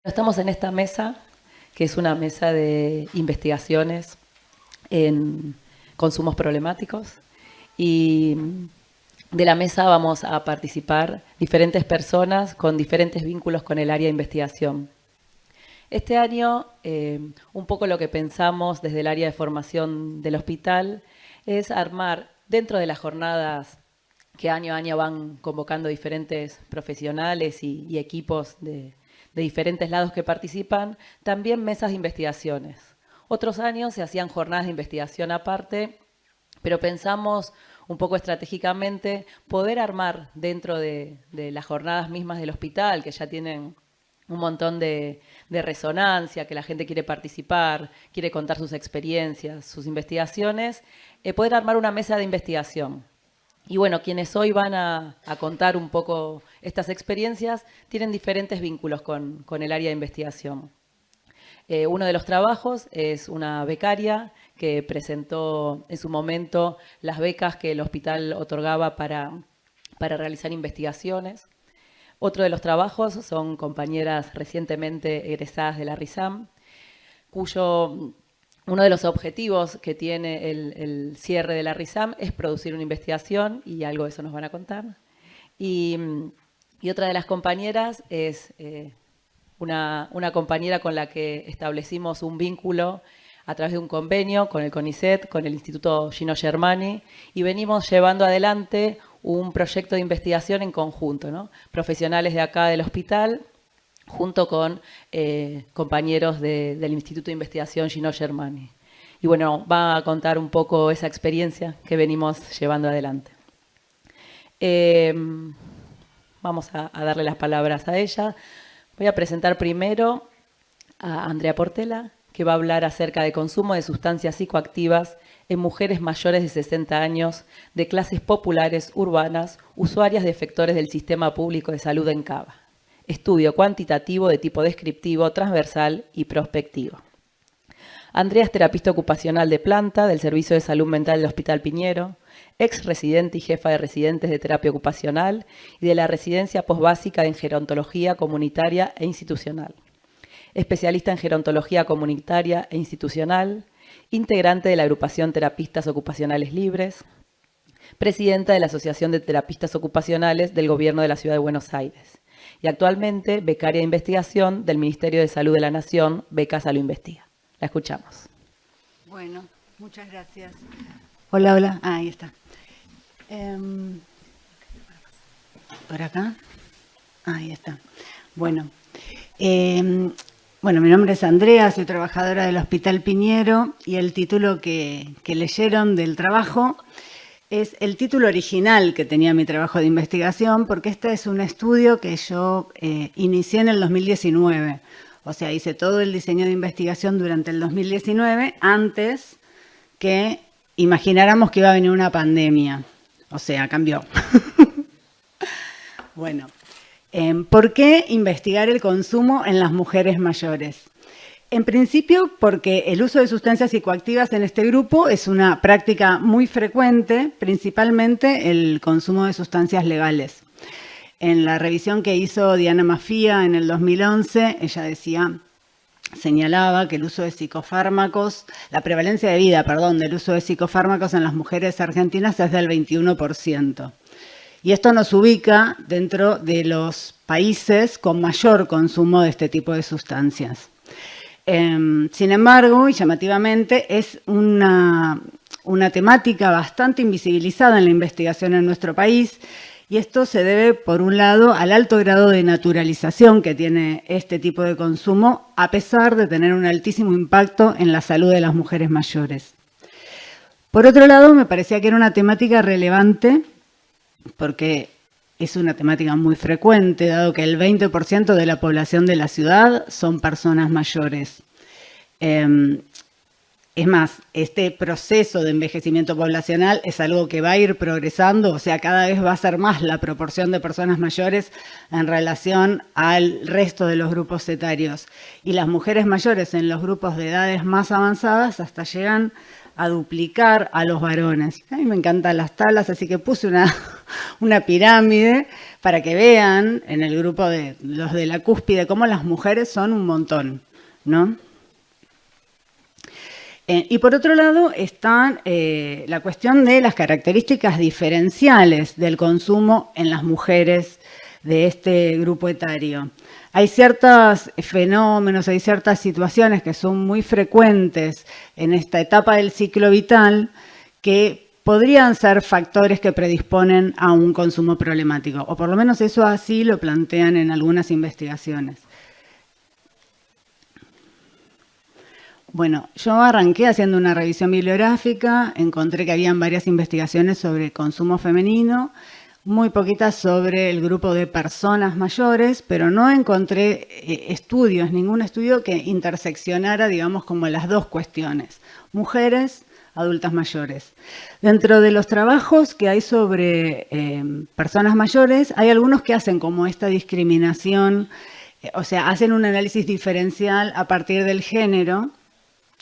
Estamos en esta mesa, que es una mesa de investigaciones en consumos problemáticos, y de la mesa vamos a participar diferentes personas con diferentes vínculos con el área de investigación. Este año, un poco lo que pensamos desde el área de formación del hospital es armar, dentro de las jornadas que año a año van convocando diferentes profesionales y equipos de diferentes lados que participan, también mesas de investigaciones. Otros años se hacían jornadas de investigación aparte, pero pensamos un poco estratégicamente poder armar dentro de las jornadas mismas del hospital, que ya tienen un montón de resonancia, que la gente quiere participar, quiere contar sus experiencias, sus investigaciones, poder armar una mesa de investigación. Y bueno, quienes hoy van a contar un poco estas experiencias tienen diferentes vínculos con el área de investigación. Uno de los trabajos es una becaria que presentó en su momento las becas que el hospital otorgaba para realizar investigaciones. Otro de los trabajos son compañeras recientemente egresadas de la RISAM, cuyo uno de los objetivos que tiene el cierre de la RISAM es producir una investigación, y algo de eso nos van a contar. Y otra de las compañeras es una compañera con la que establecimos un vínculo a través de un convenio con el CONICET, con el Instituto Gino Germani, y venimos llevando adelante un proyecto de investigación en conjunto, ¿no? Profesionales de acá del hospital, junto con compañeros del Instituto de Investigación Gino Germani. Y bueno, va a contar un poco esa experiencia que venimos llevando adelante. Vamos a darle las palabras a ella. Voy a presentar primero a Andrea Portela, que va a hablar acerca de consumo de sustancias psicoactivas en mujeres mayores de 60 años, de clases populares urbanas, usuarias de efectores del Sistema Público de Salud en Cava. Estudio cuantitativo de tipo descriptivo, transversal y prospectivo. Andrea es terapista ocupacional de planta del Servicio de Salud Mental del Hospital Piñero, ex residente y jefa de residentes de terapia ocupacional y de la residencia posbásica en gerontología comunitaria e institucional. Especialista en gerontología comunitaria e institucional, integrante de la agrupación Terapistas Ocupacionales Libres, presidenta de la Asociación de Terapistas Ocupacionales del Gobierno de la Ciudad de Buenos Aires y actualmente becaria de investigación del Ministerio de Salud de la Nación, Beca Salud Investiga. La escuchamos. Bueno, muchas gracias. Hola, hola. Ah, ahí está. ¿Por acá? Ahí está. Bueno, mi nombre es Andrea, soy trabajadora del Hospital Piñero y el título que leyeron del trabajo es el título original que tenía mi trabajo de investigación, porque este es un estudio que yo inicié en el 2019. O sea, hice todo el diseño de investigación durante el 2019, antes que imagináramos que iba a venir una pandemia. O sea, cambió. Bueno, ¿por qué investigar el consumo en las mujeres mayores? En principio, porque el uso de sustancias psicoactivas en este grupo es una práctica muy frecuente, principalmente el consumo de sustancias legales. En la revisión que hizo Diana Mafía en el 2011, ella señalaba que el uso de psicofármacos, la prevalencia de vida, del uso de psicofármacos en las mujeres argentinas es del 21%. Y esto nos ubica dentro de los países con mayor consumo de este tipo de sustancias. Sin embargo, y llamativamente, es una temática bastante invisibilizada en la investigación en nuestro país, y esto se debe, por un lado, al alto grado de naturalización que tiene este tipo de consumo, a pesar de tener un altísimo impacto en la salud de las mujeres mayores. Por otro lado, me parecía que era una temática relevante, porque es una temática muy frecuente, dado que el 20% de la población de la ciudad son personas mayores. Es más, este proceso de envejecimiento poblacional es algo que va a ir progresando, o sea, cada vez va a ser más la proporción de personas mayores en relación al resto de los grupos etarios. Y las mujeres mayores en los grupos de edades más avanzadas hasta llegan a duplicar a los varones. A mí me encantan las tablas, así que puse una pirámide para que vean en el grupo de los de la cúspide cómo las mujeres son un montón, ¿no? Y por otro lado está la cuestión de las características diferenciales del consumo en las mujeres de este grupo etario. Hay ciertos fenómenos, hay ciertas situaciones que son muy frecuentes en esta etapa del ciclo vital que podrían ser factores que predisponen a un consumo problemático, o por lo menos eso así lo plantean en algunas investigaciones. Bueno, yo arranqué haciendo una revisión bibliográfica, encontré que habían varias investigaciones sobre consumo femenino, muy poquitas sobre el grupo de personas mayores, pero no encontré estudios, ningún estudio que interseccionara, digamos, como las dos cuestiones, mujeres, adultas mayores. Dentro de los trabajos que hay sobre personas mayores, hay algunos que hacen como esta discriminación, o sea, hacen un análisis diferencial a partir del género,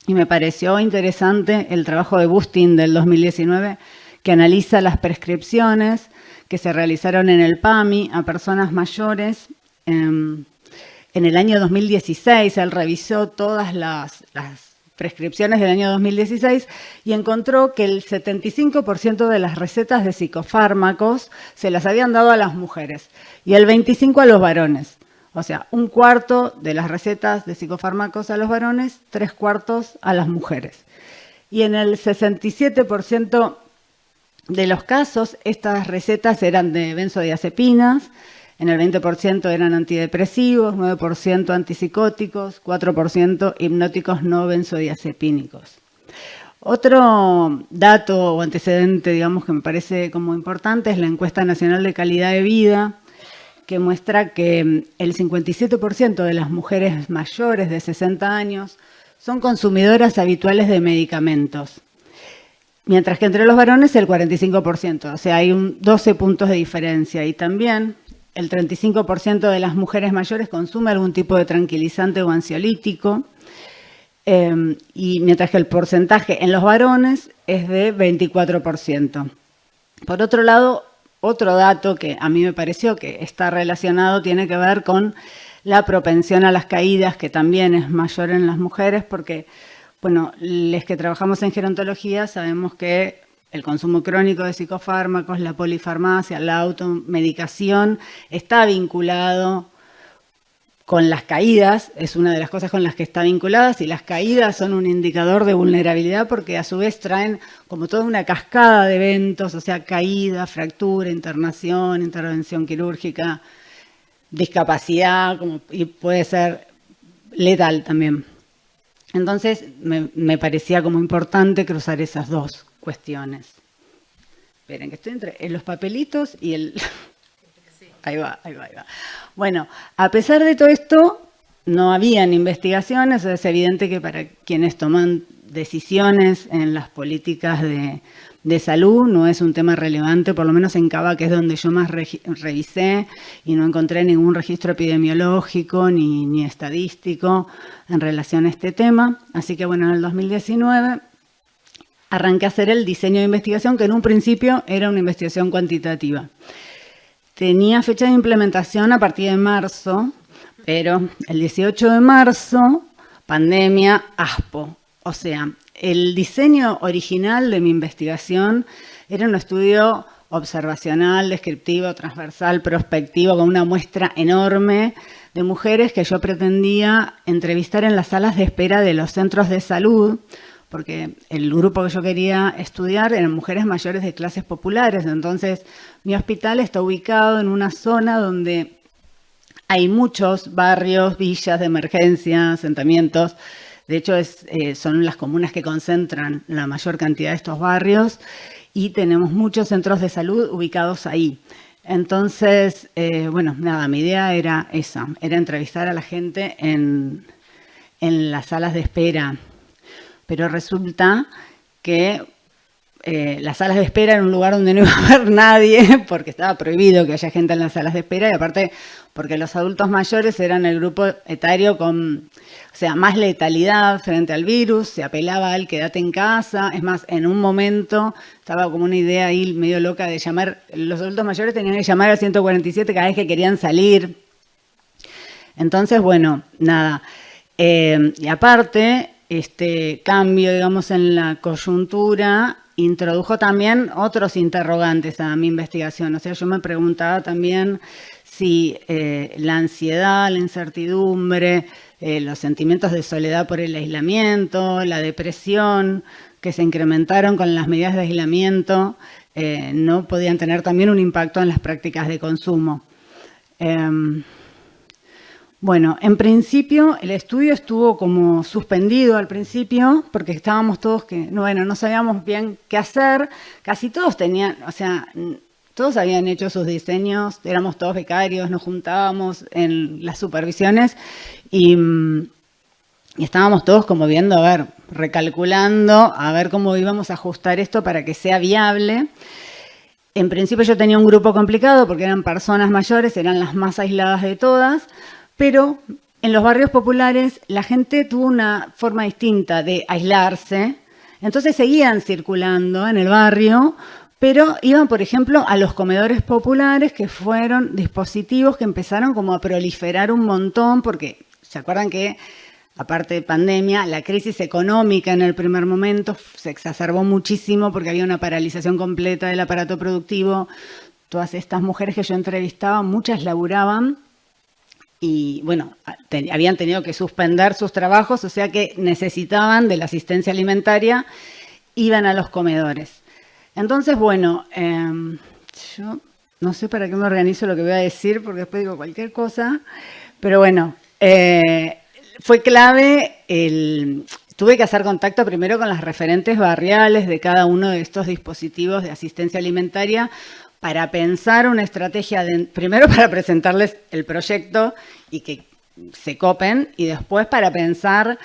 y me pareció interesante el trabajo de Bustin del 2019, que analiza las prescripciones que se realizaron en el PAMI a personas mayores. En el año 2016, él revisó todas las prescripciones del año 2016 y encontró que el 75% de las recetas de psicofármacos se las habían dado a las mujeres y el 25% a los varones. O sea, 1/4 de las recetas de psicofármacos a los varones, 3/4 a las mujeres. Y en el 67% de los casos, estas recetas eran de benzodiazepinas, en el 20% eran antidepresivos, 9% antipsicóticos, 4% hipnóticos no benzodiazepínicos. Otro dato o antecedente, digamos, que me parece como importante es la Encuesta Nacional de Calidad de Vida, que muestra que el 57% de las mujeres mayores de 60 años son consumidoras habituales de medicamentos, mientras que entre los varones el 45%, o sea, hay 12 puntos de diferencia. Y también el 35% de las mujeres mayores consume algún tipo de tranquilizante o ansiolítico, y mientras que el porcentaje en los varones es de 24%. Por otro lado, otro dato que a mí me pareció que está relacionado tiene que ver con la propensión a las caídas, que también es mayor en las mujeres, porque, bueno, los que trabajamos en gerontología sabemos que el consumo crónico de psicofármacos, la polifarmacia, la automedicación está vinculado con las caídas, es una de las cosas con las que está vinculada, y las caídas son un indicador de vulnerabilidad porque a su vez traen como toda una cascada de eventos, o sea, caída, fractura, internación, intervención quirúrgica, discapacidad, y puede ser letal también. Entonces me parecía como importante cruzar esas dos cuestiones. Esperen, que estoy entre los papelitos y el... Ahí va. Bueno, a pesar de todo esto, no habían investigaciones, es evidente que para quienes toman decisiones en las políticas de salud no es un tema relevante, por lo menos en Cava, que es donde yo más revisé, y no encontré ningún registro epidemiológico ni estadístico en relación a este tema. Así que bueno, en el 2019 arranqué a hacer el diseño de investigación, que en un principio era una investigación cuantitativa. Tenía fecha de implementación a partir de marzo, pero el 18 de marzo, pandemia, ASPO. O sea, el diseño original de mi investigación era un estudio observacional, descriptivo, transversal, prospectivo, con una muestra enorme de mujeres que yo pretendía entrevistar en las salas de espera de los centros de salud, porque el grupo que yo quería estudiar eran mujeres mayores de clases populares. Entonces, mi hospital está ubicado en una zona donde hay muchos barrios, villas de emergencia, asentamientos. De hecho, son las comunas que concentran la mayor cantidad de estos barrios y tenemos muchos centros de salud ubicados ahí. Entonces, bueno, nada, mi idea era esa, era entrevistar a la gente en las salas de espera. Pero resulta que las salas de espera era un lugar donde no iba a haber nadie, porque estaba prohibido que haya gente en las salas de espera, y aparte porque los adultos mayores eran el grupo etario con, o sea, más letalidad frente al virus, se apelaba al quédate en casa. Es más, en un momento estaba como una idea ahí medio loca de llamar, los adultos mayores tenían que llamar al 147 cada vez que querían salir. Entonces, bueno, nada. Y aparte, este cambio, digamos, en la coyuntura introdujo también otros interrogantes a mi investigación. O sea, yo me preguntaba también si la ansiedad, la incertidumbre, los sentimientos de soledad por el aislamiento, la depresión que se incrementaron con las medidas de aislamiento, no podían tener también un impacto en las prácticas de consumo. Bueno, en principio el estudio estuvo como suspendido al principio porque estábamos todos no sabíamos bien qué hacer. Casi todos tenían, o sea, todos habían hecho sus diseños, éramos todos becarios, nos juntábamos en las supervisiones y estábamos todos como viendo, a ver, recalculando, a ver cómo íbamos a ajustar esto para que sea viable. En principio yo tenía un grupo complicado porque eran personas mayores, eran las más aisladas de todas. Pero en los barrios populares la gente tuvo una forma distinta de aislarse, entonces seguían circulando en el barrio, pero iban, por ejemplo, a los comedores populares, que fueron dispositivos que empezaron como a proliferar un montón, porque se acuerdan que, aparte de pandemia, la crisis económica en el primer momento se exacerbó muchísimo porque había una paralización completa del aparato productivo. Todas estas mujeres que yo entrevistaba, muchas laburaban, y bueno, habían tenido que suspender sus trabajos, o sea que necesitaban de la asistencia alimentaria, iban a los comedores. Entonces, bueno, yo no sé para qué me organizo lo que voy a decir, porque después digo cualquier cosa, pero bueno, fue clave, tuve que hacer contacto primero con las referentes barriales de cada uno de estos dispositivos de asistencia alimentaria, para pensar una estrategia, primero para presentarles el proyecto y que se copen, y después para pensar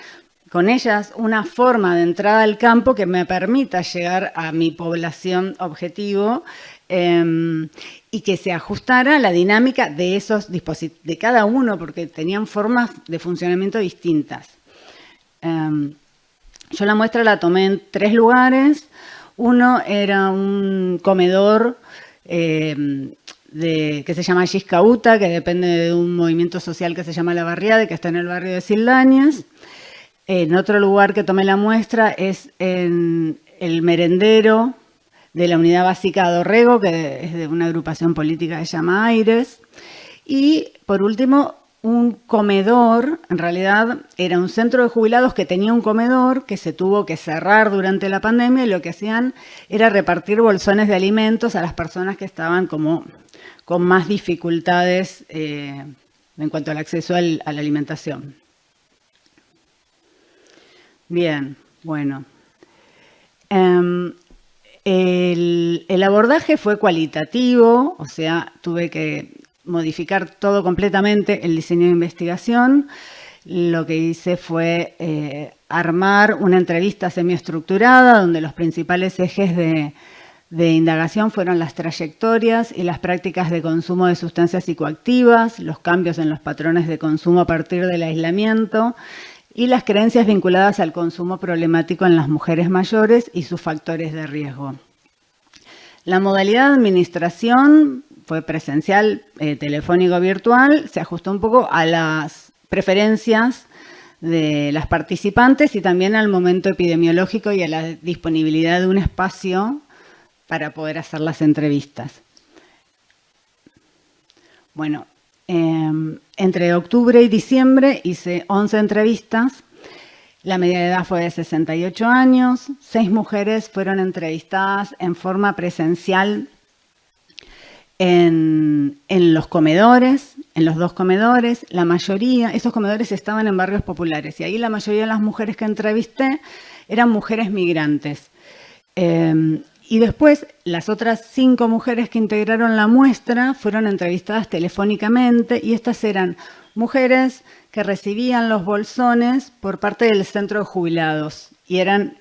con ellas una forma de entrada al campo que me permita llegar a mi población objetivo y que se ajustara a la dinámica de esos dispositivos, de cada uno, porque tenían formas de funcionamiento distintas. Yo la muestra la tomé en 3 lugares. Uno era un comedor que se llama Xiscauta, que depende de un movimiento social que se llama La Barriada, que está en el barrio de Sildañas. En otro lugar que tomé la muestra es en el merendero de la Unidad Básica Dorrego, que es de una agrupación política que se llama Aires. Y por último, un comedor, en realidad era un centro de jubilados que tenía un comedor que se tuvo que cerrar durante la pandemia, y lo que hacían era repartir bolsones de alimentos a las personas que estaban como con más dificultades en cuanto al acceso a la alimentación. Bien, bueno. El abordaje fue cualitativo, o sea, tuve que modificar todo completamente el diseño de investigación. Lo que hice fue armar una entrevista semiestructurada donde los principales ejes de indagación fueron las trayectorias y las prácticas de consumo de sustancias psicoactivas, los cambios en los patrones de consumo a partir del aislamiento y las creencias vinculadas al consumo problemático en las mujeres mayores y sus factores de riesgo. La modalidad de administración fue presencial, telefónico, virtual, se ajustó un poco a las preferencias de las participantes y también al momento epidemiológico y a la disponibilidad de un espacio para poder hacer las entrevistas. Bueno, entre octubre y diciembre hice 11 entrevistas. La media de edad fue de 68 años. 6 mujeres fueron entrevistadas en forma presencial en los comedores, en los 2 comedores. La mayoría, esos comedores estaban en barrios populares, y ahí la mayoría de las mujeres que entrevisté eran mujeres migrantes. Y después, las otras 5 mujeres que integraron la muestra fueron entrevistadas telefónicamente, y estas eran mujeres que recibían los bolsones por parte del centro de jubilados, y eran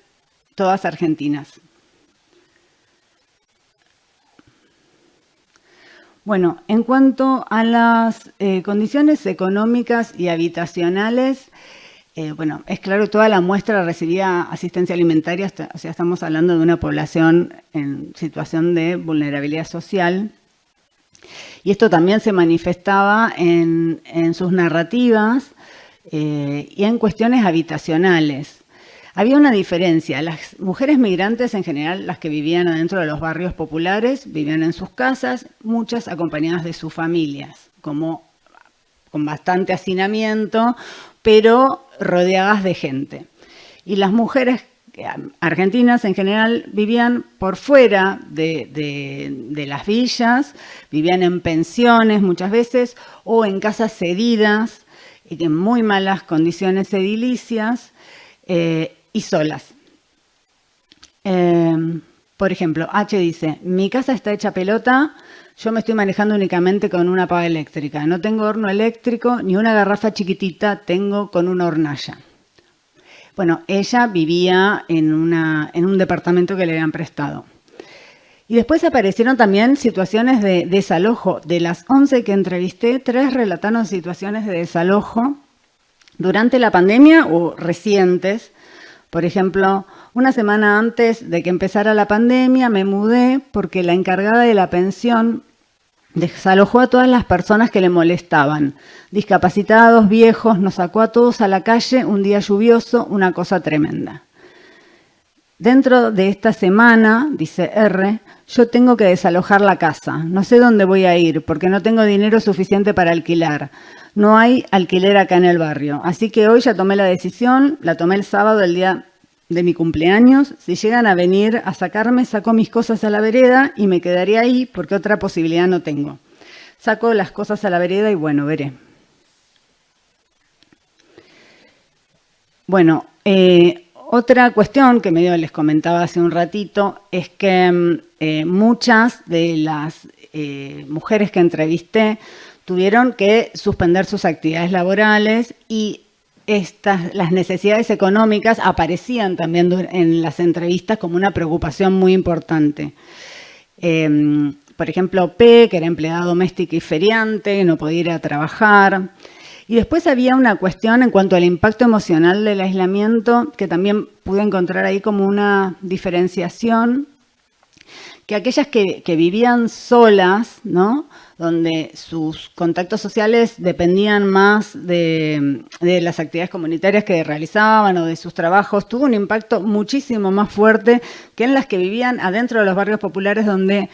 todas argentinas. Bueno, en cuanto a las condiciones económicas y habitacionales, bueno, es claro, toda la muestra recibía asistencia alimentaria, o sea, estamos hablando de una población en situación de vulnerabilidad social. Y esto también se manifestaba en sus narrativas y en cuestiones habitacionales. Había una diferencia. Las mujeres migrantes, en general, las que vivían adentro de los barrios populares, vivían en sus casas, muchas acompañadas de sus familias, como con bastante hacinamiento, pero rodeadas de gente. Y las mujeres argentinas en general vivían por fuera de las villas, vivían en pensiones muchas veces o en casas cedidas, en muy malas condiciones edilicias y solas. Por ejemplo, H dice, mi casa está hecha pelota, yo me estoy manejando únicamente con una pava eléctrica. No tengo horno eléctrico ni una garrafa chiquitita, tengo con una hornalla. Bueno, ella vivía en un departamento que le habían prestado. Y después aparecieron también situaciones de desalojo. De las 11 que entrevisté, 3 relataron situaciones de desalojo durante la pandemia o recientes. Por ejemplo, una semana antes de que empezara la pandemia me mudé porque la encargada de la pensión desalojó a todas las personas que le molestaban. Discapacitados, viejos, nos sacó a todos a la calle un día lluvioso, una cosa tremenda. Dentro de esta semana, dice R, yo tengo que desalojar la casa. No sé dónde voy a ir porque no tengo dinero suficiente para alquilar. No hay alquiler acá en el barrio. Así que hoy ya tomé la decisión, la tomé el sábado, el día de mi cumpleaños. Si llegan a venir a sacarme, saco mis cosas a la vereda y me quedaré ahí porque otra posibilidad no tengo. Saco las cosas a la vereda y bueno, veré. Bueno, otra cuestión que medio les comentaba hace un ratito es que muchas de las mujeres que entrevisté tuvieron que suspender sus actividades laborales y las necesidades económicas aparecían también en las entrevistas como una preocupación muy importante. Por ejemplo, P, que era empleada doméstica y feriante, no podía ir a trabajar. Y después había una cuestión en cuanto al impacto emocional del aislamiento, que también pude encontrar ahí como una diferenciación, que aquellas que vivían solas, ¿no?, donde sus contactos sociales dependían más de las actividades comunitarias que realizaban o de sus trabajos, tuvo un impacto muchísimo más fuerte que en las que vivían adentro de los barrios populares donde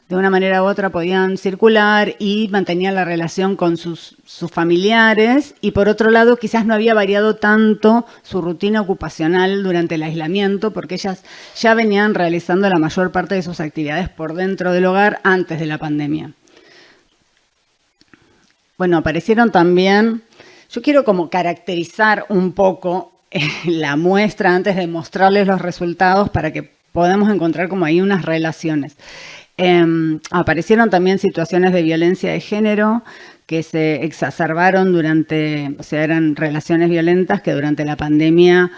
de una manera u otra podían circular y mantenían la relación con sus familiares. Y por otro lado, quizás no había variado tanto su rutina ocupacional durante el aislamiento, porque ellas ya venían realizando la mayor parte de sus actividades por dentro del hogar antes de la pandemia. Bueno, aparecieron también, yo quiero como caracterizar un poco la muestra antes de mostrarles los resultados para que podamos encontrar como ahí unas relaciones. Aparecieron también situaciones de violencia de género que se exacerbaron o sea, eran relaciones violentas que durante la pandemia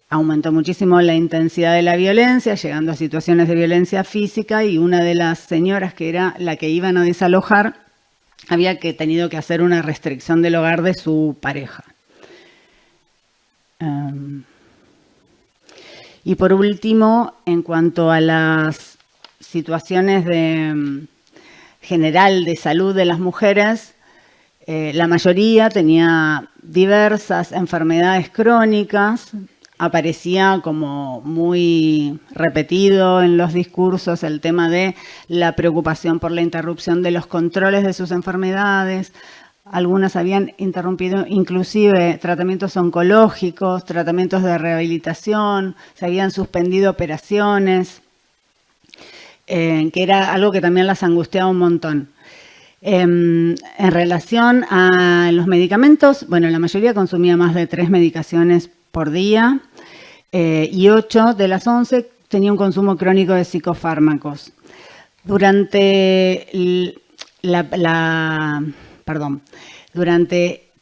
aumentó muchísimo la intensidad de la violencia, llegando a situaciones de violencia física, y una de las señoras, que era la que iban a desalojar, había tenido que hacer una restricción del hogar de su pareja. Y por último, en cuanto a las situaciones general de salud de las mujeres, la mayoría tenía diversas enfermedades crónicas. Aparecía como muy repetido en los discursos el tema de la preocupación por la interrupción de los controles de sus enfermedades. Algunas habían interrumpido inclusive tratamientos oncológicos, tratamientos de rehabilitación, se habían suspendido operaciones, que era algo que también las angustiaba un montón. En relación a los medicamentos, bueno, la mayoría consumía más de 3 medicaciones por día y 8 de las 11 tenía un consumo crónico de psicofármacos. Durante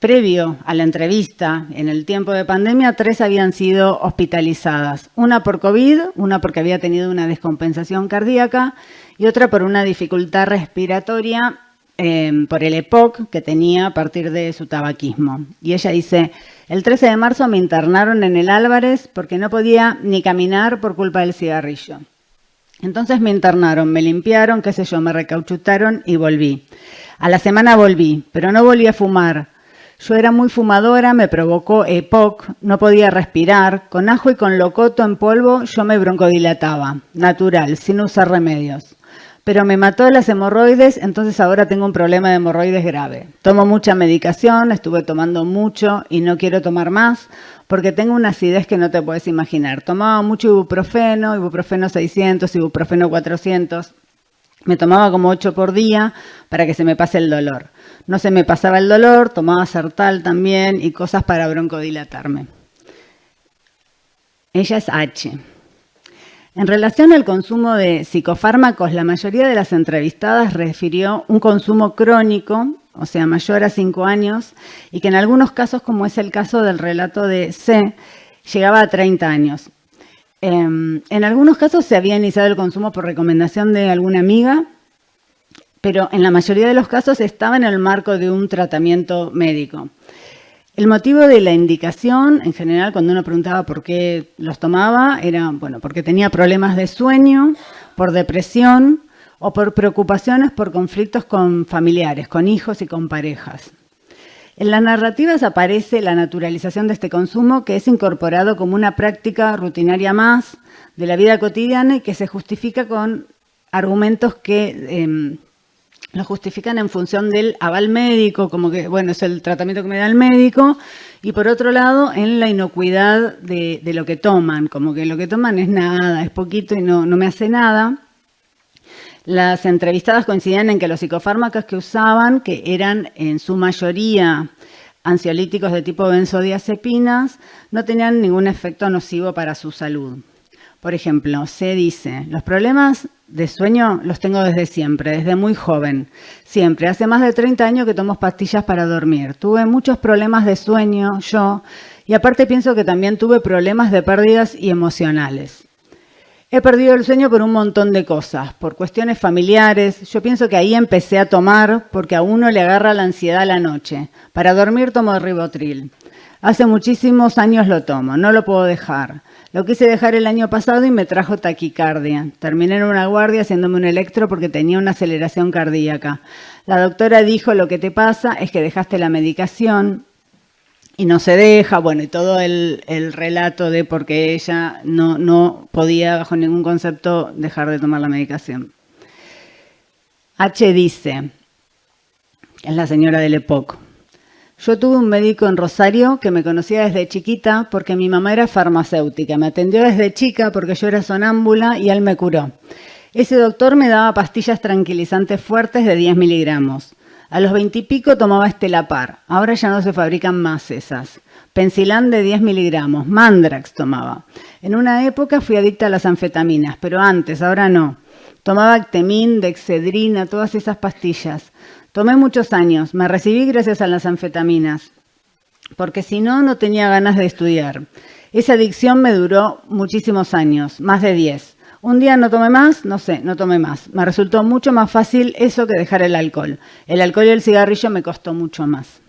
previo a la entrevista, en el tiempo de pandemia, 3 habían sido hospitalizadas. Una por COVID, una porque había tenido una descompensación cardíaca y otra por una dificultad respiratoria por el EPOC que tenía a partir de su tabaquismo. Y ella dice, el 13 de marzo me internaron en el Álvarez porque no podía ni caminar por culpa del cigarrillo. Entonces me internaron, me limpiaron, qué sé yo, me recauchutaron y volví. A la semana volví, pero no volví a fumar. Yo era muy fumadora, me provocó EPOC, no podía respirar. Con ajo y con locoto en polvo yo me broncodilataba, natural, sin usar remedios. Pero me mató las hemorroides, entonces ahora tengo un problema de hemorroides grave. Tomo mucha medicación, estuve tomando mucho y no quiero tomar más porque tengo una acidez que no te puedes imaginar. Tomaba mucho ibuprofeno 600, ibuprofeno 400. Me tomaba como 8 por día para que se me pase el dolor. No se me pasaba el dolor, tomaba Sertal también y cosas para broncodilatarme. Ella es H. En relación al consumo de psicofármacos, la mayoría de las entrevistadas refirió un consumo crónico, o sea, mayor a 5 años, y que en algunos casos, como es el caso del relato de C, llegaba a 30 años. En algunos casos se había iniciado el consumo por recomendación de alguna amiga, pero en la mayoría de los casos estaba en el marco de un tratamiento médico. El motivo de la indicación, en general, cuando uno preguntaba por qué los tomaba, era, bueno, porque tenía problemas de sueño, por depresión o por preocupaciones por conflictos con familiares, con hijos y con parejas. En las narrativas aparece la naturalización de este consumo, que es incorporado como una práctica rutinaria más de la vida cotidiana y que se justifica con argumentos que lo justifican en función del aval médico, como que, bueno, es el tratamiento que me da el médico, y por otro lado, en la inocuidad de lo que toman, como que lo que toman es nada, es poquito y no me hace nada. Las entrevistadas coincidían en que los psicofármacos que usaban, que eran en su mayoría ansiolíticos de tipo benzodiazepinas, no tenían ningún efecto nocivo para su salud. Por ejemplo, se dice, los problemas de sueño los tengo desde siempre, desde muy joven. Siempre, hace más de 30 años que tomo pastillas para dormir. Tuve muchos problemas de sueño yo y aparte pienso que también tuve problemas de pérdidas y emocionales. He perdido el sueño por un montón de cosas, por cuestiones familiares. Yo pienso que ahí empecé a tomar porque a uno le agarra la ansiedad a la noche. Para dormir tomo Rivotril. Hace muchísimos años lo tomo, no lo puedo dejar. Lo quise dejar el año pasado y me trajo taquicardia. Terminé en una guardia haciéndome un electro porque tenía una aceleración cardíaca. La doctora dijo, lo que te pasa es que dejaste la medicación y no se deja. Bueno, y todo el relato de por qué ella no podía bajo ningún concepto dejar de tomar la medicación. H dice, es la señora del EPOC. Yo tuve un médico en Rosario que me conocía desde chiquita porque mi mamá era farmacéutica. Me atendió desde chica porque yo era sonámbula y él me curó. Ese doctor me daba pastillas tranquilizantes fuertes de 10 miligramos. A los 20 y pico tomaba Estelapar. Ahora ya no se fabrican más esas. Pensilán de 10 miligramos. Mandrax tomaba. En una época fui adicta a las anfetaminas, pero antes, ahora no. Tomaba Actemín, Dexedrina, todas esas pastillas. Tomé muchos años, me recibí gracias a las anfetaminas, porque si no, no tenía ganas de estudiar. Esa adicción me duró muchísimos años, más de 10. Un día no tomé más, no tomé más. Me resultó mucho más fácil eso que dejar el alcohol. El alcohol y el cigarrillo me costó mucho más.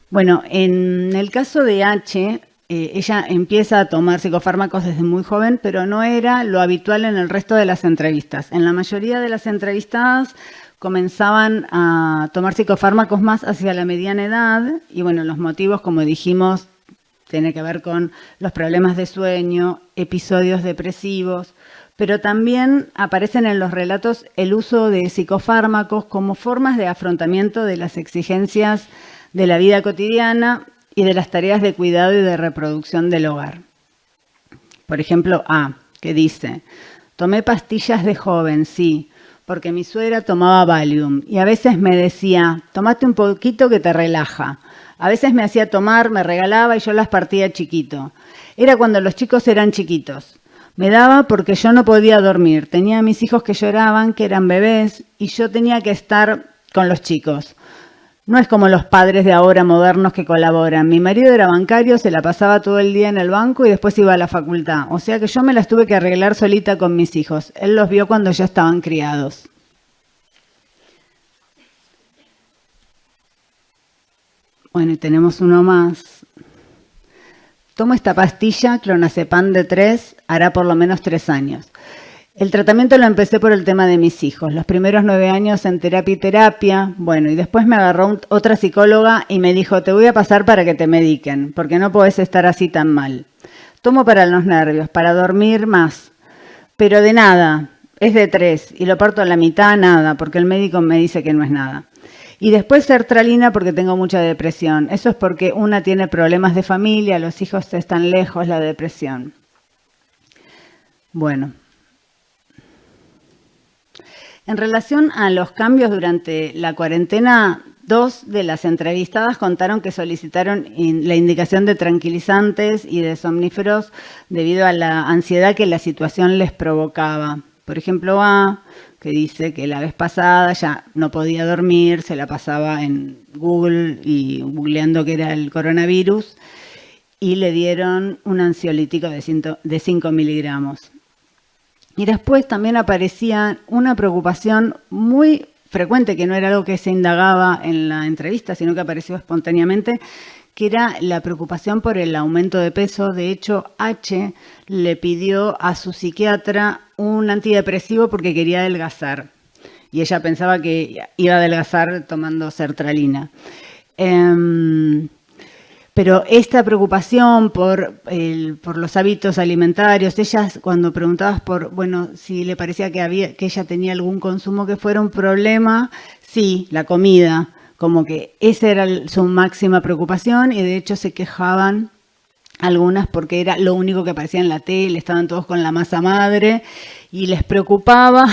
Bueno, en el caso de H, ella empieza a tomar psicofármacos desde muy joven, pero no era lo habitual en el resto de las entrevistas. En la mayoría de las entrevistadas comenzaban a tomar psicofármacos más hacia la mediana edad y bueno, los motivos, como dijimos, tienen que ver con los problemas de sueño, episodios depresivos, pero también aparecen en los relatos el uso de psicofármacos como formas de afrontamiento de las exigencias de la vida cotidiana y de las tareas de cuidado y de reproducción del hogar. Por ejemplo, A, que dice, tomé pastillas de joven, sí, porque mi suegra tomaba Valium y a veces me decía, tomate un poquito que te relaja. A veces me hacía tomar, me regalaba y yo las partía chiquito. Era cuando los chicos eran chiquitos. Me daba porque yo no podía dormir. Tenía a mis hijos que lloraban, que eran bebés, y yo tenía que estar con los chicos. No es como los padres de ahora modernos que colaboran. Mi marido era bancario, se la pasaba todo el día en el banco y después iba a la facultad. O sea que yo me las tuve que arreglar solita con mis hijos. Él los vio cuando ya estaban criados. Bueno, y tenemos uno más. Tomo esta pastilla, clonazepam de 3, hará por lo menos 3 años. El tratamiento lo empecé por el tema de mis hijos. Los primeros 9 años en terapia y terapia. Bueno, y después me agarró otra psicóloga y me dijo, te voy a pasar para que te mediquen, porque no podés estar así tan mal. Tomo para los nervios, para dormir más. Pero de nada, es de 3 y lo parto a la mitad, nada, porque el médico me dice que no es nada. Y después sertralina porque tengo mucha depresión. Eso es porque una tiene problemas de familia, los hijos están lejos, la depresión. Bueno. En relación a los cambios durante la cuarentena, 2 de las entrevistadas contaron que solicitaron la indicación de tranquilizantes y de somníferos debido a la ansiedad que la situación les provocaba. Por ejemplo, A, que dice que la vez pasada ya no podía dormir, se la pasaba en Google y googleando que era el coronavirus, y le dieron un ansiolítico de 5 miligramos. Y después también aparecía una preocupación muy frecuente, que no era algo que se indagaba en la entrevista, sino que apareció espontáneamente, que era la preocupación por el aumento de peso. De hecho, H le pidió a su psiquiatra un antidepresivo porque quería adelgazar. Y ella pensaba que iba a adelgazar tomando sertralina. Pero esta preocupación por los hábitos alimentarios, ellas cuando preguntabas por, bueno, si le parecía que ella tenía algún consumo que fuera un problema, sí, la comida, como que esa era su máxima preocupación y de hecho se quejaban algunas porque era lo único que aparecía en la tele, estaban todos con la masa madre y les preocupaba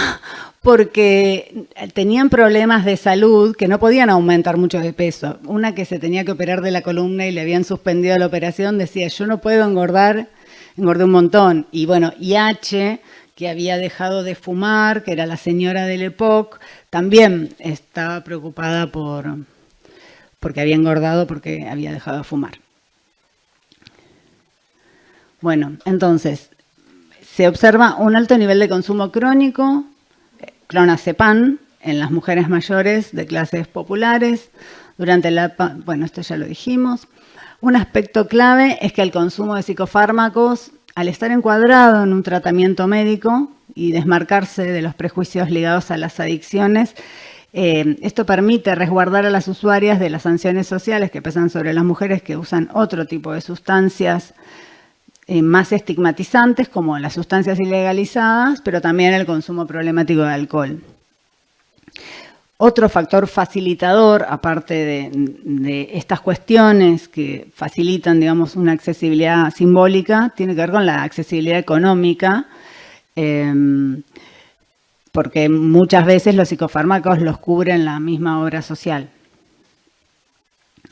porque tenían problemas de salud que no podían aumentar mucho de peso. Una que se tenía que operar de la columna y le habían suspendido la operación decía, yo no puedo engordar, engordé un montón. Y bueno, y H, que había dejado de fumar, que era la señora del EPOC, también estaba preocupada porque había engordado, porque había dejado de fumar. Bueno, entonces, se observa un alto nivel de consumo crónico, clonazepam, en las mujeres mayores de clases populares. Bueno, esto ya lo dijimos. Un aspecto clave es que el consumo de psicofármacos, al estar encuadrado en un tratamiento médico y desmarcarse de los prejuicios ligados a las adicciones, esto permite resguardar a las usuarias de las sanciones sociales que pesan sobre las mujeres que usan otro tipo de sustancias más estigmatizantes, como las sustancias ilegalizadas, pero también el consumo problemático de alcohol. Otro factor facilitador, aparte de estas cuestiones que facilitan, digamos, una accesibilidad simbólica, tiene que ver con la accesibilidad económica, porque muchas veces los psicofármacos los cubren la misma obra social.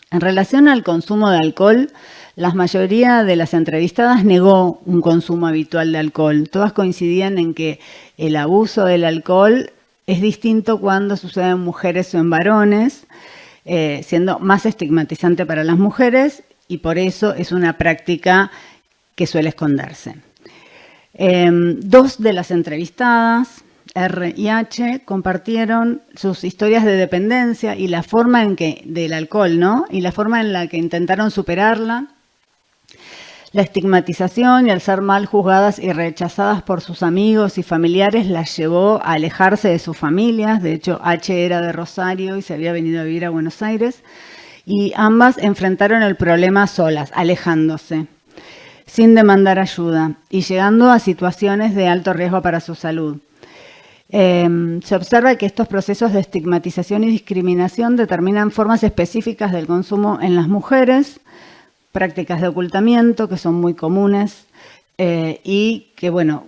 En relación al consumo de alcohol, la mayoría de las entrevistadas negó un consumo habitual de alcohol. Todas coincidían en que el abuso del alcohol es distinto cuando sucede en mujeres o en varones, siendo más estigmatizante para las mujeres y por eso es una práctica que suele esconderse. 2 de las entrevistadas, R y H, compartieron sus historias de dependencia y la forma en que, del alcohol, ¿no? Y la forma en la que intentaron superarla. La estigmatización y el ser mal juzgadas y rechazadas por sus amigos y familiares las llevó a alejarse de sus familias. De hecho, H era de Rosario y se había venido a vivir a Buenos Aires. Y ambas enfrentaron el problema solas, alejándose, sin demandar ayuda y llegando a situaciones de alto riesgo para su salud. Se observa que estos procesos de estigmatización y discriminación determinan formas específicas del consumo en las mujeres, prácticas de ocultamiento que son muy comunes y que, bueno,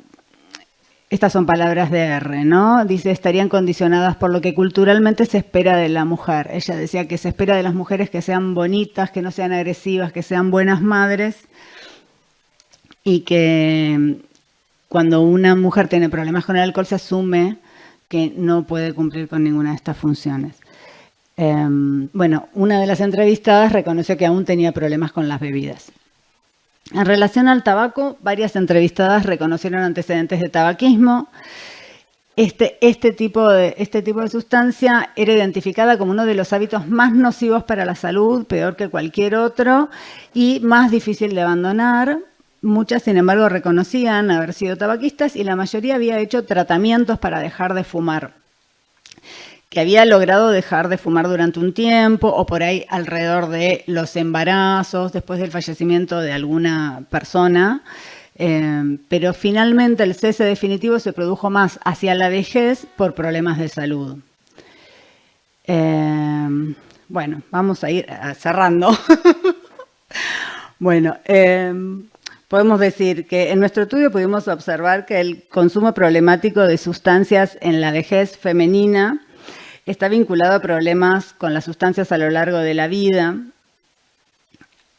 estas son palabras de R, ¿no? Dice, estarían condicionadas por lo que culturalmente se espera de la mujer. Ella decía que se espera de las mujeres que sean bonitas, que no sean agresivas, que sean buenas madres y que cuando una mujer tiene problemas con el alcohol se asume que no puede cumplir con ninguna de estas funciones. Bueno, una de las entrevistadas reconoció que aún tenía problemas con las bebidas. En relación al tabaco, varias entrevistadas reconocieron antecedentes de tabaquismo. Este tipo de sustancia era identificada como uno de los hábitos más nocivos para la salud, peor que cualquier otro, y más difícil de abandonar. Muchas, sin embargo, reconocían haber sido tabaquistas y la mayoría había hecho tratamientos para dejar de fumar, que había logrado dejar de fumar durante un tiempo o por ahí alrededor de los embarazos, después del fallecimiento de alguna persona. Pero finalmente el cese definitivo se produjo más hacia la vejez por problemas de salud. Bueno, vamos a ir cerrando. Bueno, podemos decir que en nuestro estudio pudimos observar que el consumo problemático de sustancias en la vejez femenina está vinculado a problemas con las sustancias a lo largo de la vida.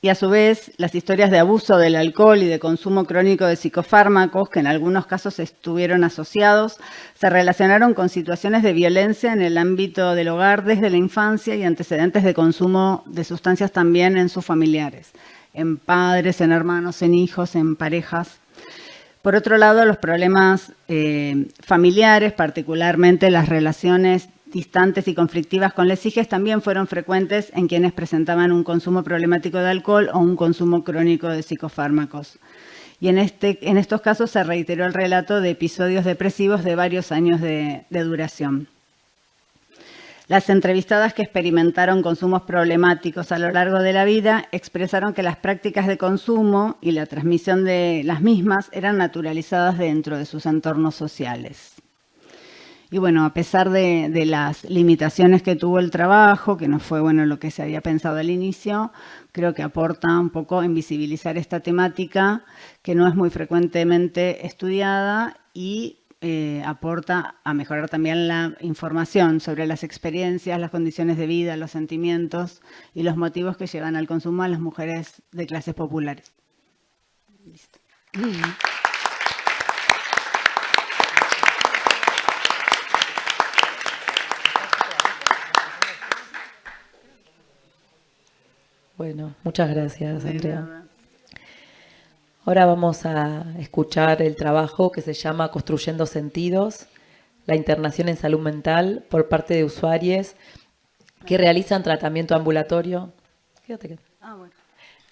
Y a su vez, las historias de abuso del alcohol y de consumo crónico de psicofármacos, que en algunos casos estuvieron asociados, se relacionaron con situaciones de violencia en el ámbito del hogar desde la infancia y antecedentes de consumo de sustancias también en sus familiares, en padres, en hermanos, en hijos, en parejas. Por otro lado, los problemas familiares, particularmente las relaciones distantes y conflictivas con las hijas, también fueron frecuentes en quienes presentaban un consumo problemático de alcohol o un consumo crónico de psicofármacos. Y en estos casos se reiteró el relato de episodios depresivos de varios años de duración. Las entrevistadas que experimentaron consumos problemáticos a lo largo de la vida expresaron que las prácticas de consumo y la transmisión de las mismas eran naturalizadas dentro de sus entornos sociales. Y bueno, a pesar de las limitaciones que tuvo el trabajo, que no fue bueno lo que se había pensado al inicio, creo que aporta un poco en visibilizar esta temática que no es muy frecuentemente estudiada y aporta a mejorar también la información sobre las experiencias, las condiciones de vida, los sentimientos y los motivos que llevan al consumo a las mujeres de clases populares. Listo. Bueno, muchas gracias, Andrea. Ahora vamos a escuchar el trabajo que se llama Construyendo Sentidos, la internación en salud mental por parte de usuarios que realizan tratamiento ambulatorio. Quédate. Bueno.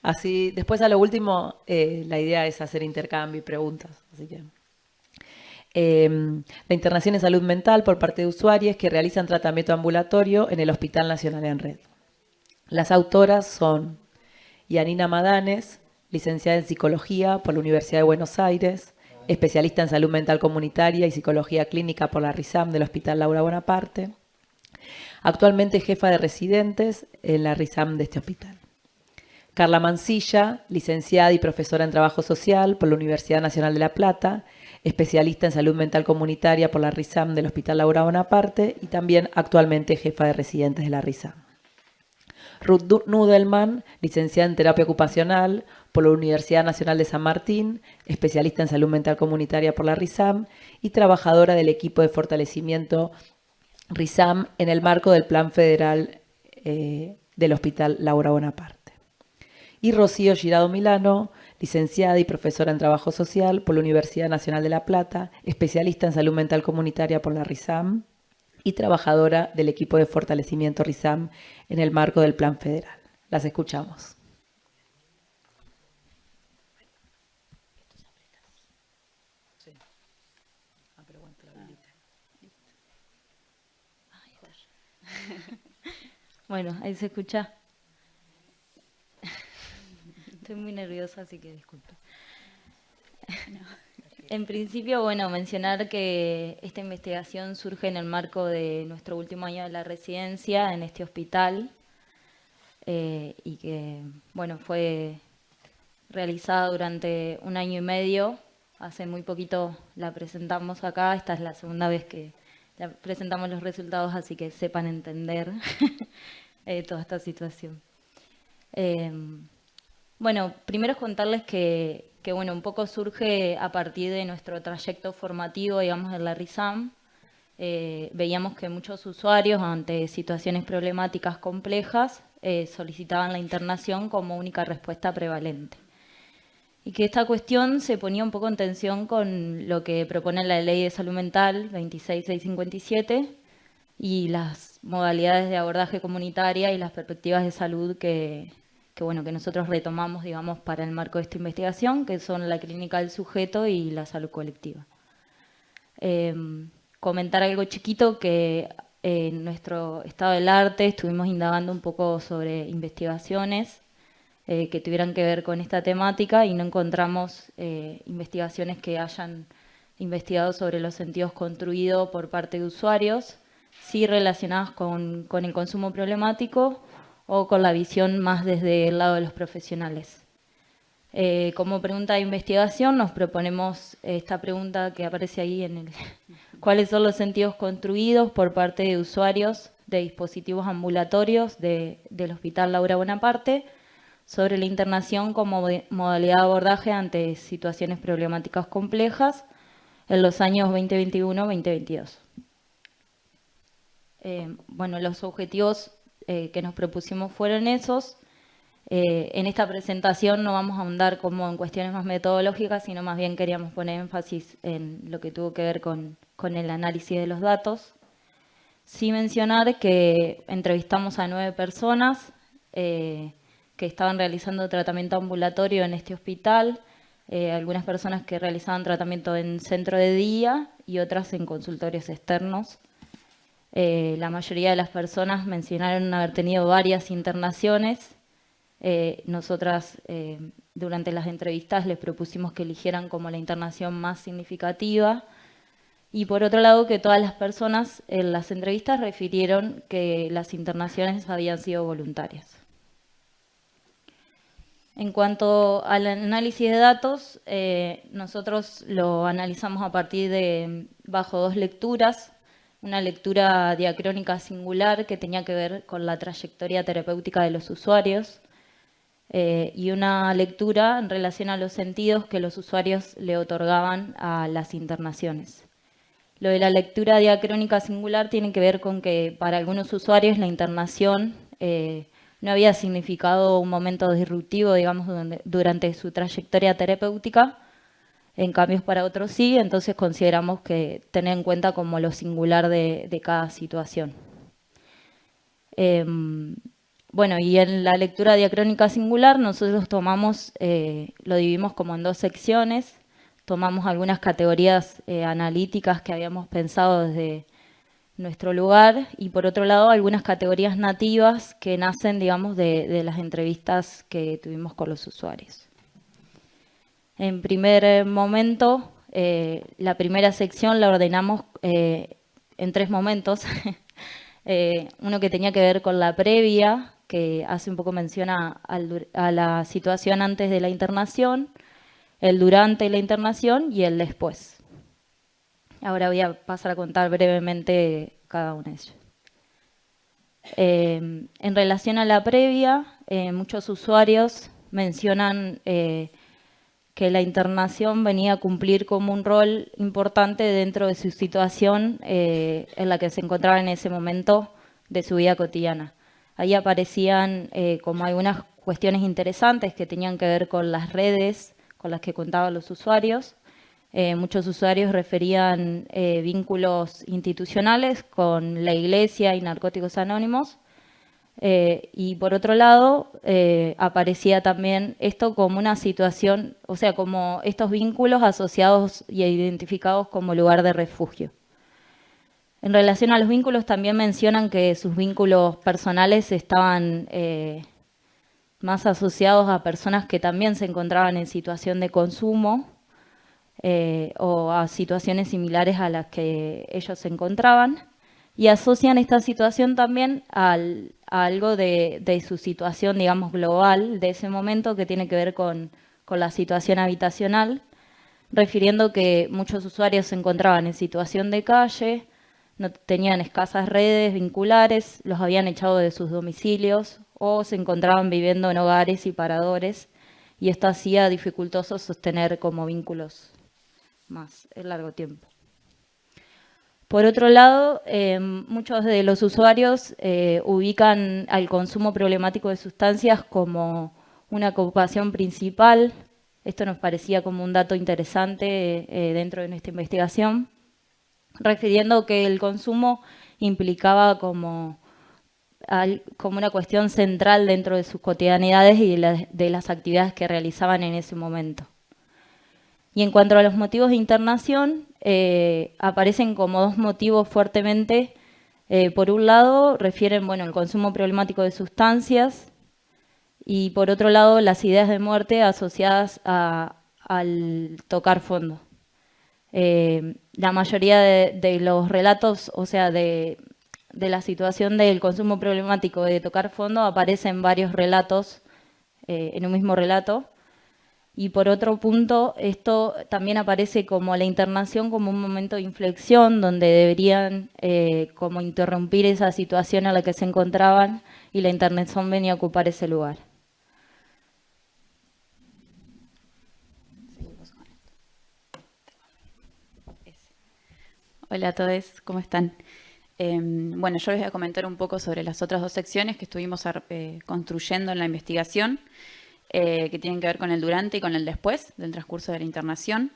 Así, después a lo último, la idea es hacer intercambio y preguntas. Así que, la internación en salud mental por parte de usuarios que realizan tratamiento ambulatorio en el Hospital Nacional en Red. Las autoras son Yanina Madanes, licenciada en Psicología por la Universidad de Buenos Aires, especialista en Salud Mental Comunitaria y Psicología Clínica por la RISAM del Hospital Laura Bonaparte, actualmente jefa de residentes en la RISAM de este hospital. Carla Mancilla, licenciada y profesora en Trabajo Social por la Universidad Nacional de La Plata, especialista en Salud Mental Comunitaria por la RISAM del Hospital Laura Bonaparte y también actualmente jefa de residentes de la RISAM. Ruth Nudelman, licenciada en Terapia Ocupacional por la Universidad Nacional de San Martín, especialista en Salud Mental Comunitaria por la RISAM y trabajadora del equipo de fortalecimiento RISAM en el marco del Plan Federal del Hospital Laura Bonaparte. Y Rocío Girado Milano, licenciada y profesora en Trabajo Social por la Universidad Nacional de La Plata, especialista en Salud Mental Comunitaria por la RISAM y trabajadora del equipo de fortalecimiento RISAM en el marco del Plan Federal. Las escuchamos. Bueno, ahí se escucha. Estoy muy nerviosa, así que disculpe. En principio, bueno, mencionar que esta investigación surge en el marco de nuestro último año de la residencia en este hospital y que, bueno, fue realizada durante 1 año y medio. Hace muy poquito la presentamos acá, esta es la segunda vez que presentamos los resultados, así que sepan entender toda esta situación. Bueno, primero es contarles que bueno, un poco surge a partir de nuestro trayecto formativo, digamos, en la RISAM, veíamos que muchos usuarios ante situaciones problemáticas complejas solicitaban la internación como única respuesta prevalente. Y que esta cuestión se ponía un poco en tensión con lo que propone la Ley de Salud Mental 26657 y las modalidades de abordaje comunitaria y las perspectivas de salud que nosotros retomamos, digamos, para el marco de esta investigación, que son la clínica del sujeto y la salud colectiva. Comentar algo chiquito que en nuestro estado del arte estuvimos indagando un poco sobre investigaciones que tuvieran que ver con esta temática y no encontramos investigaciones que hayan investigado sobre los sentidos construidos por parte de usuarios, sí relacionadas con el consumo problemático o con la visión más desde el lado de los profesionales. Como pregunta de investigación nos proponemos esta pregunta que aparece ahí en el ¿cuáles son los sentidos construidos por parte de usuarios de dispositivos ambulatorios del Hospital Laura Bonaparte sobre la internación como modalidad de abordaje ante situaciones problemáticas complejas en los años 2021-2022? Los objetivos que nos propusimos fueron esos. En esta presentación no vamos a ahondar como en cuestiones más metodológicas, sino más bien queríamos poner énfasis en lo que tuvo que ver con el análisis de los datos. Sí mencionar que entrevistamos a 9 personas que estaban realizando tratamiento ambulatorio en este hospital, algunas personas que realizaban tratamiento en centro de día y otras en consultorios externos. La mayoría de las personas mencionaron haber tenido varias internaciones. Nosotras durante las entrevistas les propusimos que eligieran como la internación más significativa y por otro lado que todas las personas en las entrevistas refirieron que las internaciones habían sido voluntarias. En cuanto al análisis de datos, nosotros lo analizamos a partir bajo 2 lecturas. Una lectura diacrónica singular que tenía que ver con la trayectoria terapéutica de los usuarios y una lectura en relación a los sentidos que los usuarios le otorgaban a las internaciones. Lo de la lectura diacrónica singular tiene que ver con que para algunos usuarios la internación no había significado un momento disruptivo, digamos, durante su trayectoria terapéutica. En cambio, para otros sí, entonces consideramos que tener en cuenta como lo singular de cada situación. Y en la lectura diacrónica singular nosotros tomamos, lo dividimos como en 2 secciones, tomamos algunas categorías analíticas que habíamos pensado desde nuestro lugar y por otro lado algunas categorías nativas que nacen, digamos, de las entrevistas que tuvimos con los usuarios. En primer momento, la primera sección la ordenamos en 3 momentos. Uno que tenía que ver con la previa, que hace un poco mención a la situación antes de la internación, el durante la internación y el después. Ahora voy a pasar a contar brevemente cada uno de ellos. En relación a la previa, muchos usuarios mencionan que la internación venía a cumplir como un rol importante dentro de su situación en la que se encontraba en ese momento de su vida cotidiana. Ahí aparecían como algunas cuestiones interesantes que tenían que ver con las redes con las que contaban los usuarios. Muchos usuarios referían vínculos institucionales con la Iglesia y Narcóticos Anónimos. Y por otro lado, aparecía también esto como una situación, o sea, como estos vínculos asociados y identificados como lugar de refugio. En relación a los vínculos, también mencionan que sus vínculos personales estaban más asociados a personas que también se encontraban en situación de consumo o a situaciones similares a las que ellos se encontraban. Y asocian esta situación también a algo de su situación, digamos, global de ese momento que tiene que ver con la situación habitacional, refiriendo que muchos usuarios se encontraban en situación de calle, no tenían escasas redes vinculares, los habían echado de sus domicilios o se encontraban viviendo en hogares y paradores y esto hacía dificultoso sostener como vínculos más en largo tiempo. Por otro lado, muchos de los usuarios ubican al consumo problemático de sustancias como una ocupación principal. Esto nos parecía como un dato interesante dentro de nuestra investigación, refiriendo que el consumo implicaba como una cuestión central dentro de sus cotidianidades y de las actividades que realizaban en ese momento. Y en cuanto a los motivos de internación, aparecen como dos motivos fuertemente. Por un lado, refieren el consumo problemático de sustancias y por otro lado, las ideas de muerte asociadas al tocar fondo. La mayoría de los relatos, o sea, de la situación del consumo problemático de tocar fondo, aparecen varios relatos en un mismo relato. Y por otro punto, esto también aparece como la internación como un momento de inflexión donde deberían como interrumpir esa situación en la que se encontraban y la internación venía a ocupar ese lugar. Hola a todos, ¿cómo están? Bueno, yo les voy a comentar un poco sobre las otras dos secciones que estuvimos construyendo en la investigación, que tienen que ver con el durante y con el después del transcurso de la internación.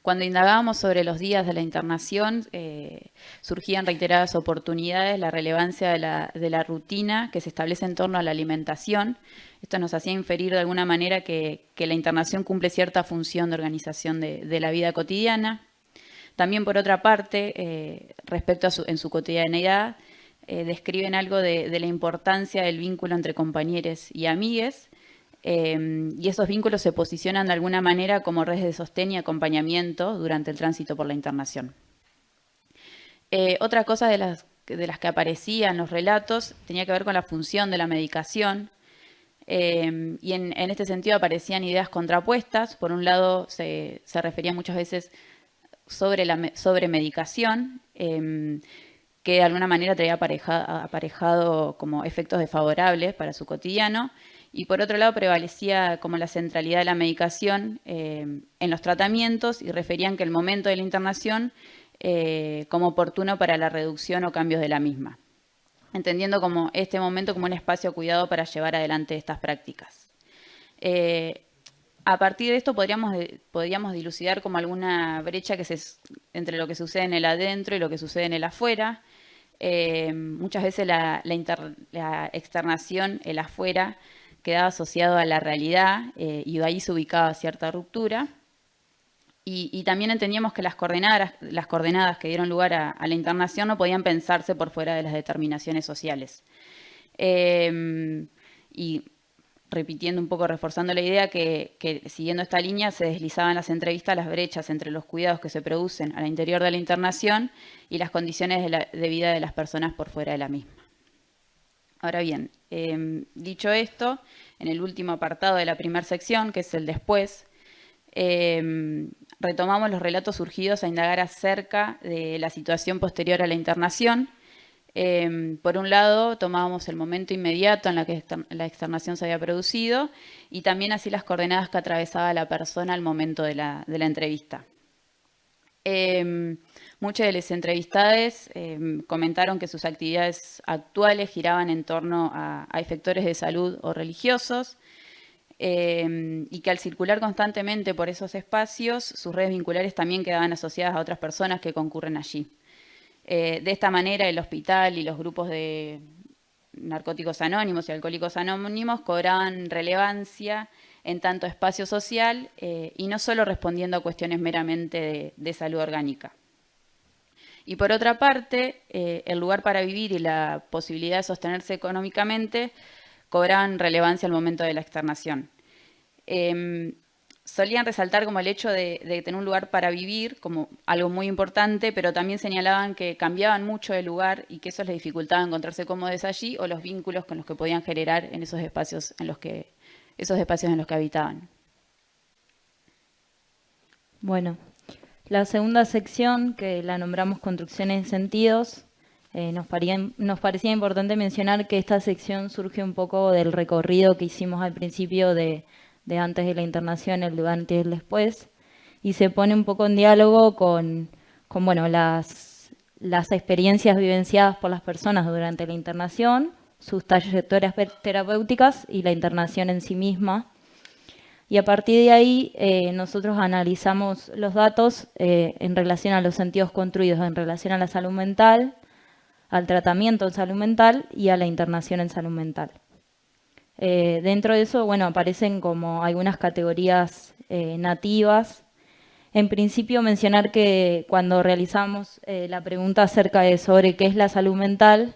Cuando indagábamos sobre los días de la internación, surgían reiteradas oportunidades, la relevancia de la rutina que se establece en torno a la alimentación. Esto nos hacía inferir de alguna manera que la internación cumple cierta función de organización de la vida cotidiana. También, por otra parte, respecto en su cotidianeidad, describen algo de la importancia del vínculo entre compañeros y amigues, y esos vínculos se posicionan de alguna manera como redes de sostén y acompañamiento durante el tránsito por la internación. Otra cosa de las que aparecían los relatos tenía que ver con la función de la medicación, y en este sentido aparecían ideas contrapuestas. Por un lado, se refería muchas veces sobre medicación, que de alguna manera traía aparejado como efectos desfavorables para su cotidiano, y por otro lado prevalecía como la centralidad de la medicación en los tratamientos, y referían que el momento de la internación como oportuno para la reducción o cambios de la misma, entendiendo como este momento como un espacio cuidado para llevar adelante estas prácticas. A partir de esto podríamos dilucidar como alguna brecha entre lo que sucede en el adentro y lo que sucede en el afuera. Muchas veces la externación, el afuera, quedaba asociado a la realidad y de ahí se ubicaba cierta ruptura. Y también entendíamos que las coordenadas que dieron lugar a la internación no podían pensarse por fuera de las determinaciones sociales. Y repitiendo un poco, reforzando la idea que siguiendo esta línea se deslizaban las entrevistas las brechas entre los cuidados que se producen al interior de la internación y las condiciones de vida de las personas por fuera de la misma. Ahora bien, dicho esto, en el último apartado de la primera sección, que es el después, retomamos los relatos surgidos a indagar acerca de la situación posterior a la internación. Por un lado, tomábamos el momento inmediato en la que la externación se había producido y también así las coordenadas que atravesaba la persona al momento de la entrevista. Muchos de los entrevistados comentaron que sus actividades actuales giraban en torno a efectores de salud o religiosos, y que al circular constantemente por esos espacios, sus redes vinculares también quedaban asociadas a otras personas que concurren allí. De esta manera, el hospital y los grupos de narcóticos anónimos y alcohólicos anónimos cobraban relevancia en tanto espacio social y no solo respondiendo a cuestiones meramente de salud orgánica. Y por otra parte, el lugar para vivir y la posibilidad de sostenerse económicamente cobraban relevancia al momento de la externación. Solían resaltar como el hecho de tener un lugar para vivir como algo muy importante, pero también señalaban que cambiaban mucho de lugar y que eso les dificultaba encontrarse cómodos allí o los vínculos con los que podían generar en esos espacios en los que habitaban. Bueno, la segunda sección, que la nombramos Construcciones de Sentidos, nos parecía importante mencionar que esta sección surge un poco del recorrido que hicimos al principio de antes de la internación, el durante y el después, y se pone un poco en diálogo con con bueno, las experiencias vivenciadas por las personas durante la internación, sus trayectorias terapéuticas y la internación en sí misma. Y a partir de ahí nosotros analizamos los datos en relación a los sentidos construidos, en relación a la salud mental, al tratamiento en salud mental y a la internación en salud mental. Dentro de eso, bueno, aparecen como algunas categorías nativas. En principio, mencionar que cuando realizamos la pregunta acerca de sobre qué es la salud mental,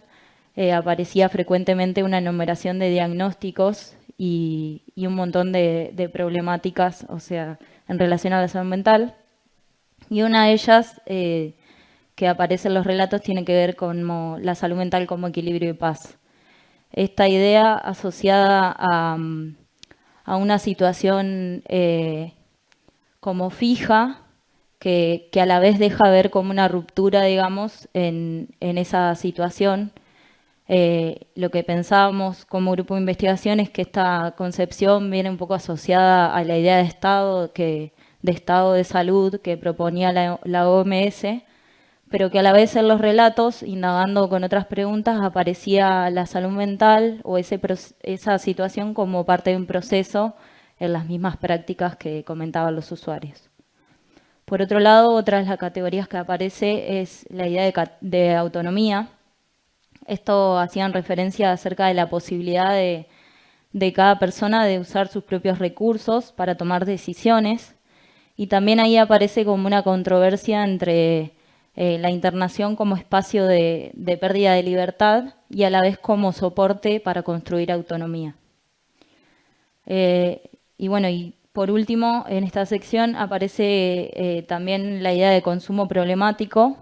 aparecía frecuentemente una enumeración de diagnósticos y un montón de problemáticas, o sea, en relación a la salud mental. Y una de ellas que aparece en los relatos tiene que ver con la salud mental como equilibrio y paz. Esta idea asociada a una situación como fija, que a la vez deja ver como una ruptura, digamos, en esa situación. Lo que pensábamos como grupo de investigación es que esta concepción viene un poco asociada a la idea de estado de salud que proponía la OMS, pero que a la vez en los relatos, indagando con otras preguntas, aparecía la salud mental o esa situación como parte de un proceso en las mismas prácticas que comentaban los usuarios. Por otro lado, otra de las categorías que aparece es la idea de autonomía. Esto hacían referencia acerca de la posibilidad de cada persona de usar sus propios recursos para tomar decisiones. Y también ahí aparece como una controversia entre la internación como espacio de pérdida de libertad y a la vez como soporte para construir autonomía. Y bueno, y por último, en esta sección aparece también la idea de consumo problemático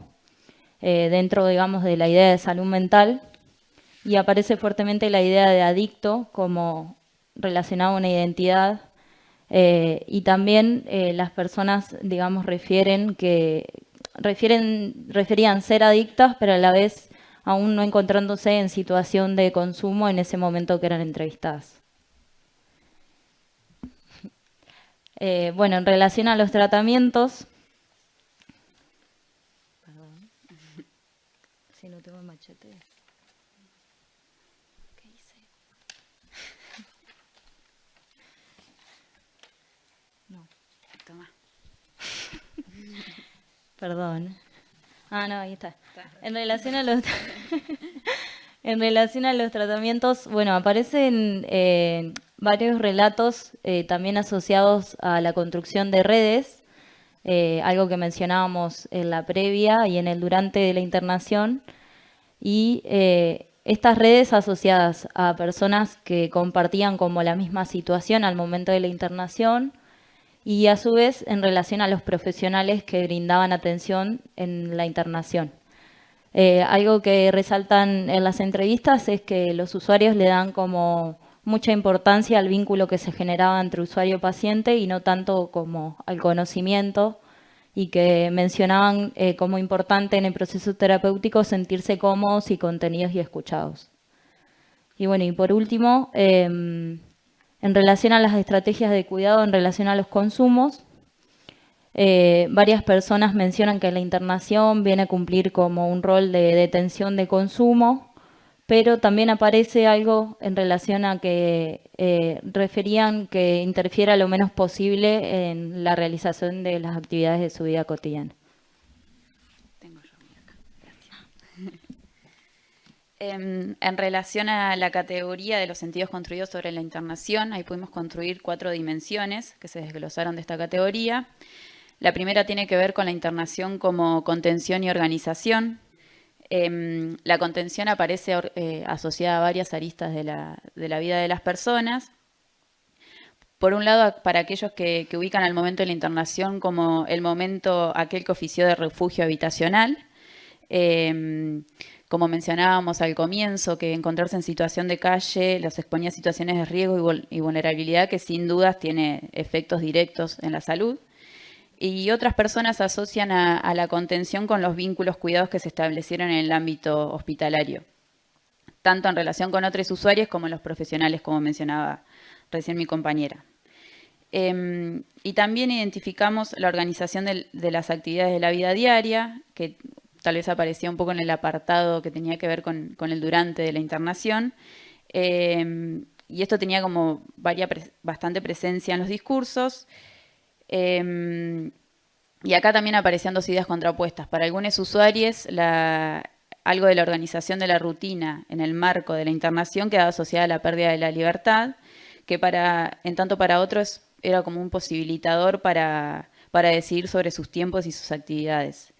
dentro, digamos, de la idea de salud mental, y aparece fuertemente la idea de adicto como relacionado a una identidad, y también las personas, digamos, referían ser adictas, pero a la vez aún no encontrándose en situación de consumo en ese momento que eran entrevistadas. Bueno, en relación a los tratamientos, perdón, si no tengo el machete. ¿Qué hice? No. Toma. Perdón. Ah, no, ahí está. En relación a los en relación a los tratamientos, bueno, aparecen varios relatos también asociados a la construcción de redes, algo que mencionábamos en la previa y en el durante de la internación, y estas redes asociadas a personas que compartían como la misma situación al momento de la internación, y a su vez en relación a los profesionales que brindaban atención en la internación. Algo que resaltan en las entrevistas es que los usuarios le dan como mucha importancia al vínculo que se generaba entre usuario y paciente y no tanto como al conocimiento, y que mencionaban como importante en el proceso terapéutico sentirse cómodos y contenidos y escuchados. Y bueno, y por último, en relación a las estrategias de cuidado en relación a los consumos, varias personas mencionan que la internación viene a cumplir como un rol de detención de consumo, pero también aparece algo en relación a que referían que interfiera lo menos posible en la realización de las actividades de su vida cotidiana. Tengo yo acá. Gracias. En relación a la categoría de los sentidos construidos sobre la internación, ahí pudimos construir 4 dimensiones que se desglosaron de esta categoría. La primera tiene que ver con la internación como contención y organización. La contención aparece asociada a varias aristas de la vida de las personas. Por un lado, para aquellos que ubican al momento de la internación como el momento aquel que ofició de refugio habitacional, como mencionábamos al comienzo, que encontrarse en situación de calle los exponía a situaciones de riesgo y vulnerabilidad que sin dudas tiene efectos directos en la salud. Y otras personas asocian a la contención con los vínculos cuidados que se establecieron en el ámbito hospitalario, tanto en relación con otros usuarios como los profesionales, como mencionaba recién mi compañera. Y también identificamos la organización de las actividades de la vida diaria, que tal vez aparecía un poco en el apartado que tenía que ver con el durante de la internación. Y esto tenía como bastante presencia en los discursos. Y acá también aparecían dos ideas contrapuestas. Para algunos usuarios, algo de la organización de la rutina en el marco de la internación quedaba asociada a la pérdida de la libertad, que en tanto para otros era como un posibilitador para decidir sobre sus tiempos y sus actividades.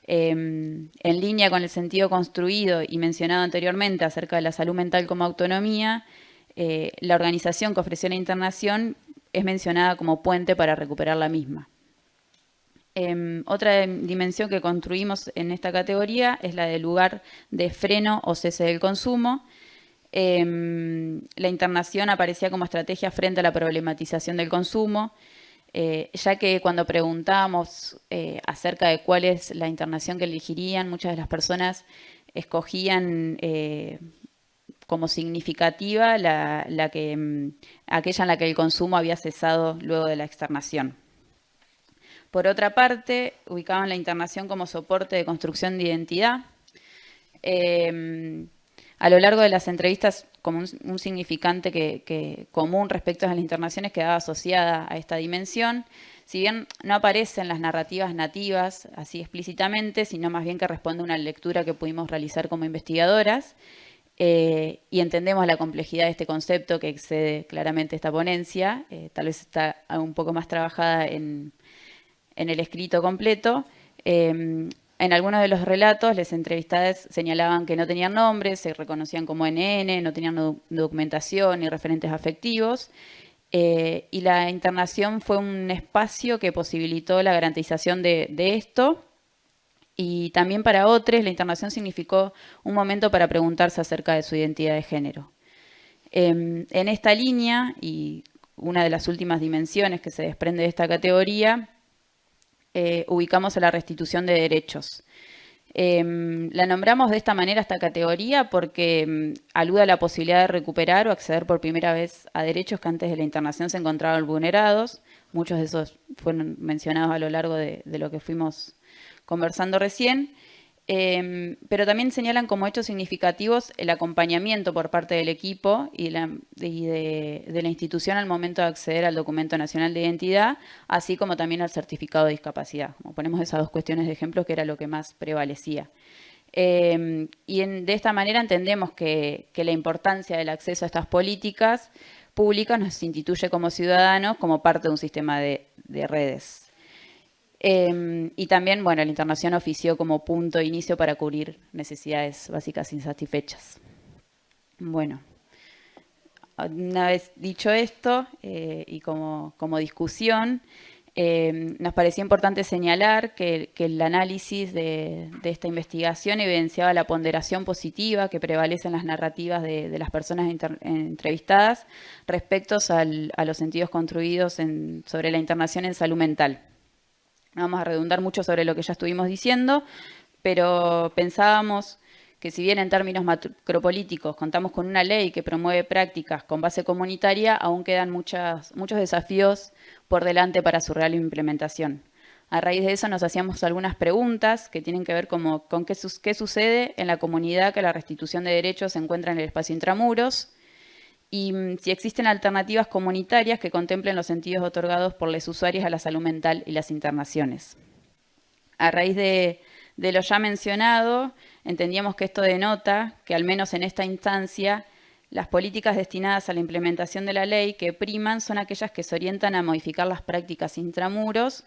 En línea con el sentido construido y mencionado anteriormente acerca de la salud mental como autonomía, la organización que ofreció la internación es mencionada como puente para recuperar la misma. Otra dimensión que construimos en esta categoría es la del lugar de freno o cese del consumo. La internación aparecía como estrategia frente a la problematización del consumo, ya que cuando preguntábamos acerca de cuál es la internación que elegirían, muchas de las personas escogían como significativa aquella en la que el consumo había cesado luego de la externación. Por otra parte, ubicaban la internación como soporte de construcción de identidad. A lo largo de las entrevistas, como un significante común respecto a las internaciones quedaba asociada a esta dimensión, si bien no aparece en las narrativas nativas así explícitamente, sino más bien que responde a una lectura que pudimos realizar como investigadoras, y entendemos la complejidad de este concepto que excede claramente esta ponencia, tal vez está un poco más trabajada en el escrito completo. En algunos de los relatos, las entrevistadas señalaban que no tenían nombres, se reconocían como NN, no tenían documentación ni referentes afectivos, y la internación fue un espacio que posibilitó la garantización de esto. Y también para otros, la internación significó un momento para preguntarse acerca de su identidad de género. En esta línea, y una de las últimas dimensiones que se desprende de esta categoría, ubicamos a la restitución de derechos. La nombramos de esta manera esta categoría porque alude a la posibilidad de recuperar o acceder por primera vez a derechos que antes de la internación se encontraban vulnerados. Muchos de esos fueron mencionados a lo largo de lo que fuimos conversando recién. Pero también señalan como hechos significativos el acompañamiento por parte del equipo y de la institución al momento de acceder al documento nacional de identidad, así como también al certificado de discapacidad. Como ponemos esas dos cuestiones de ejemplo, que era lo que más prevalecía. De esta manera entendemos que la importancia del acceso a estas políticas públicas nos instituye como ciudadanos como parte de un sistema de redes. Y también, bueno, la internación ofició como punto de inicio para cubrir necesidades básicas insatisfechas. Bueno, una vez dicho esto, y como discusión, nos parecía importante señalar que el análisis de esta investigación evidenciaba la ponderación positiva que prevalece en las narrativas de las personas entrevistadas respecto a los sentidos construidos sobre la internación en salud mental. No vamos a redundar mucho sobre lo que ya estuvimos diciendo, pero pensábamos que si bien en términos macropolíticos contamos con una ley que promueve prácticas con base comunitaria, aún quedan muchos desafíos por delante para su real implementación. A raíz de eso nos hacíamos algunas preguntas que tienen que ver con qué sucede en la comunidad que la restitución de derechos se encuentra en el espacio intramuros, y si existen alternativas comunitarias que contemplen los sentidos otorgados por los usuarios a la salud mental y las internaciones. A raíz de lo ya mencionado, entendíamos que esto denota que al menos en esta instancia las políticas destinadas a la implementación de la ley que priman son aquellas que se orientan a modificar las prácticas intramuros,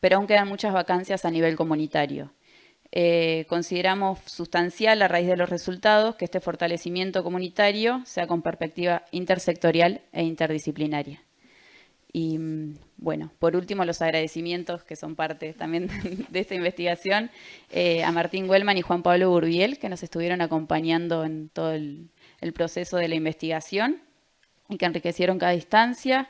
pero aún quedan muchas vacancias a nivel comunitario. Consideramos sustancial a raíz de los resultados que este fortalecimiento comunitario sea con perspectiva intersectorial e interdisciplinaria. Y bueno, por último, los agradecimientos que son parte también de esta investigación a Martín Wellman y Juan Pablo Burbiel, que nos estuvieron acompañando en todo el proceso de la investigación y que enriquecieron cada instancia,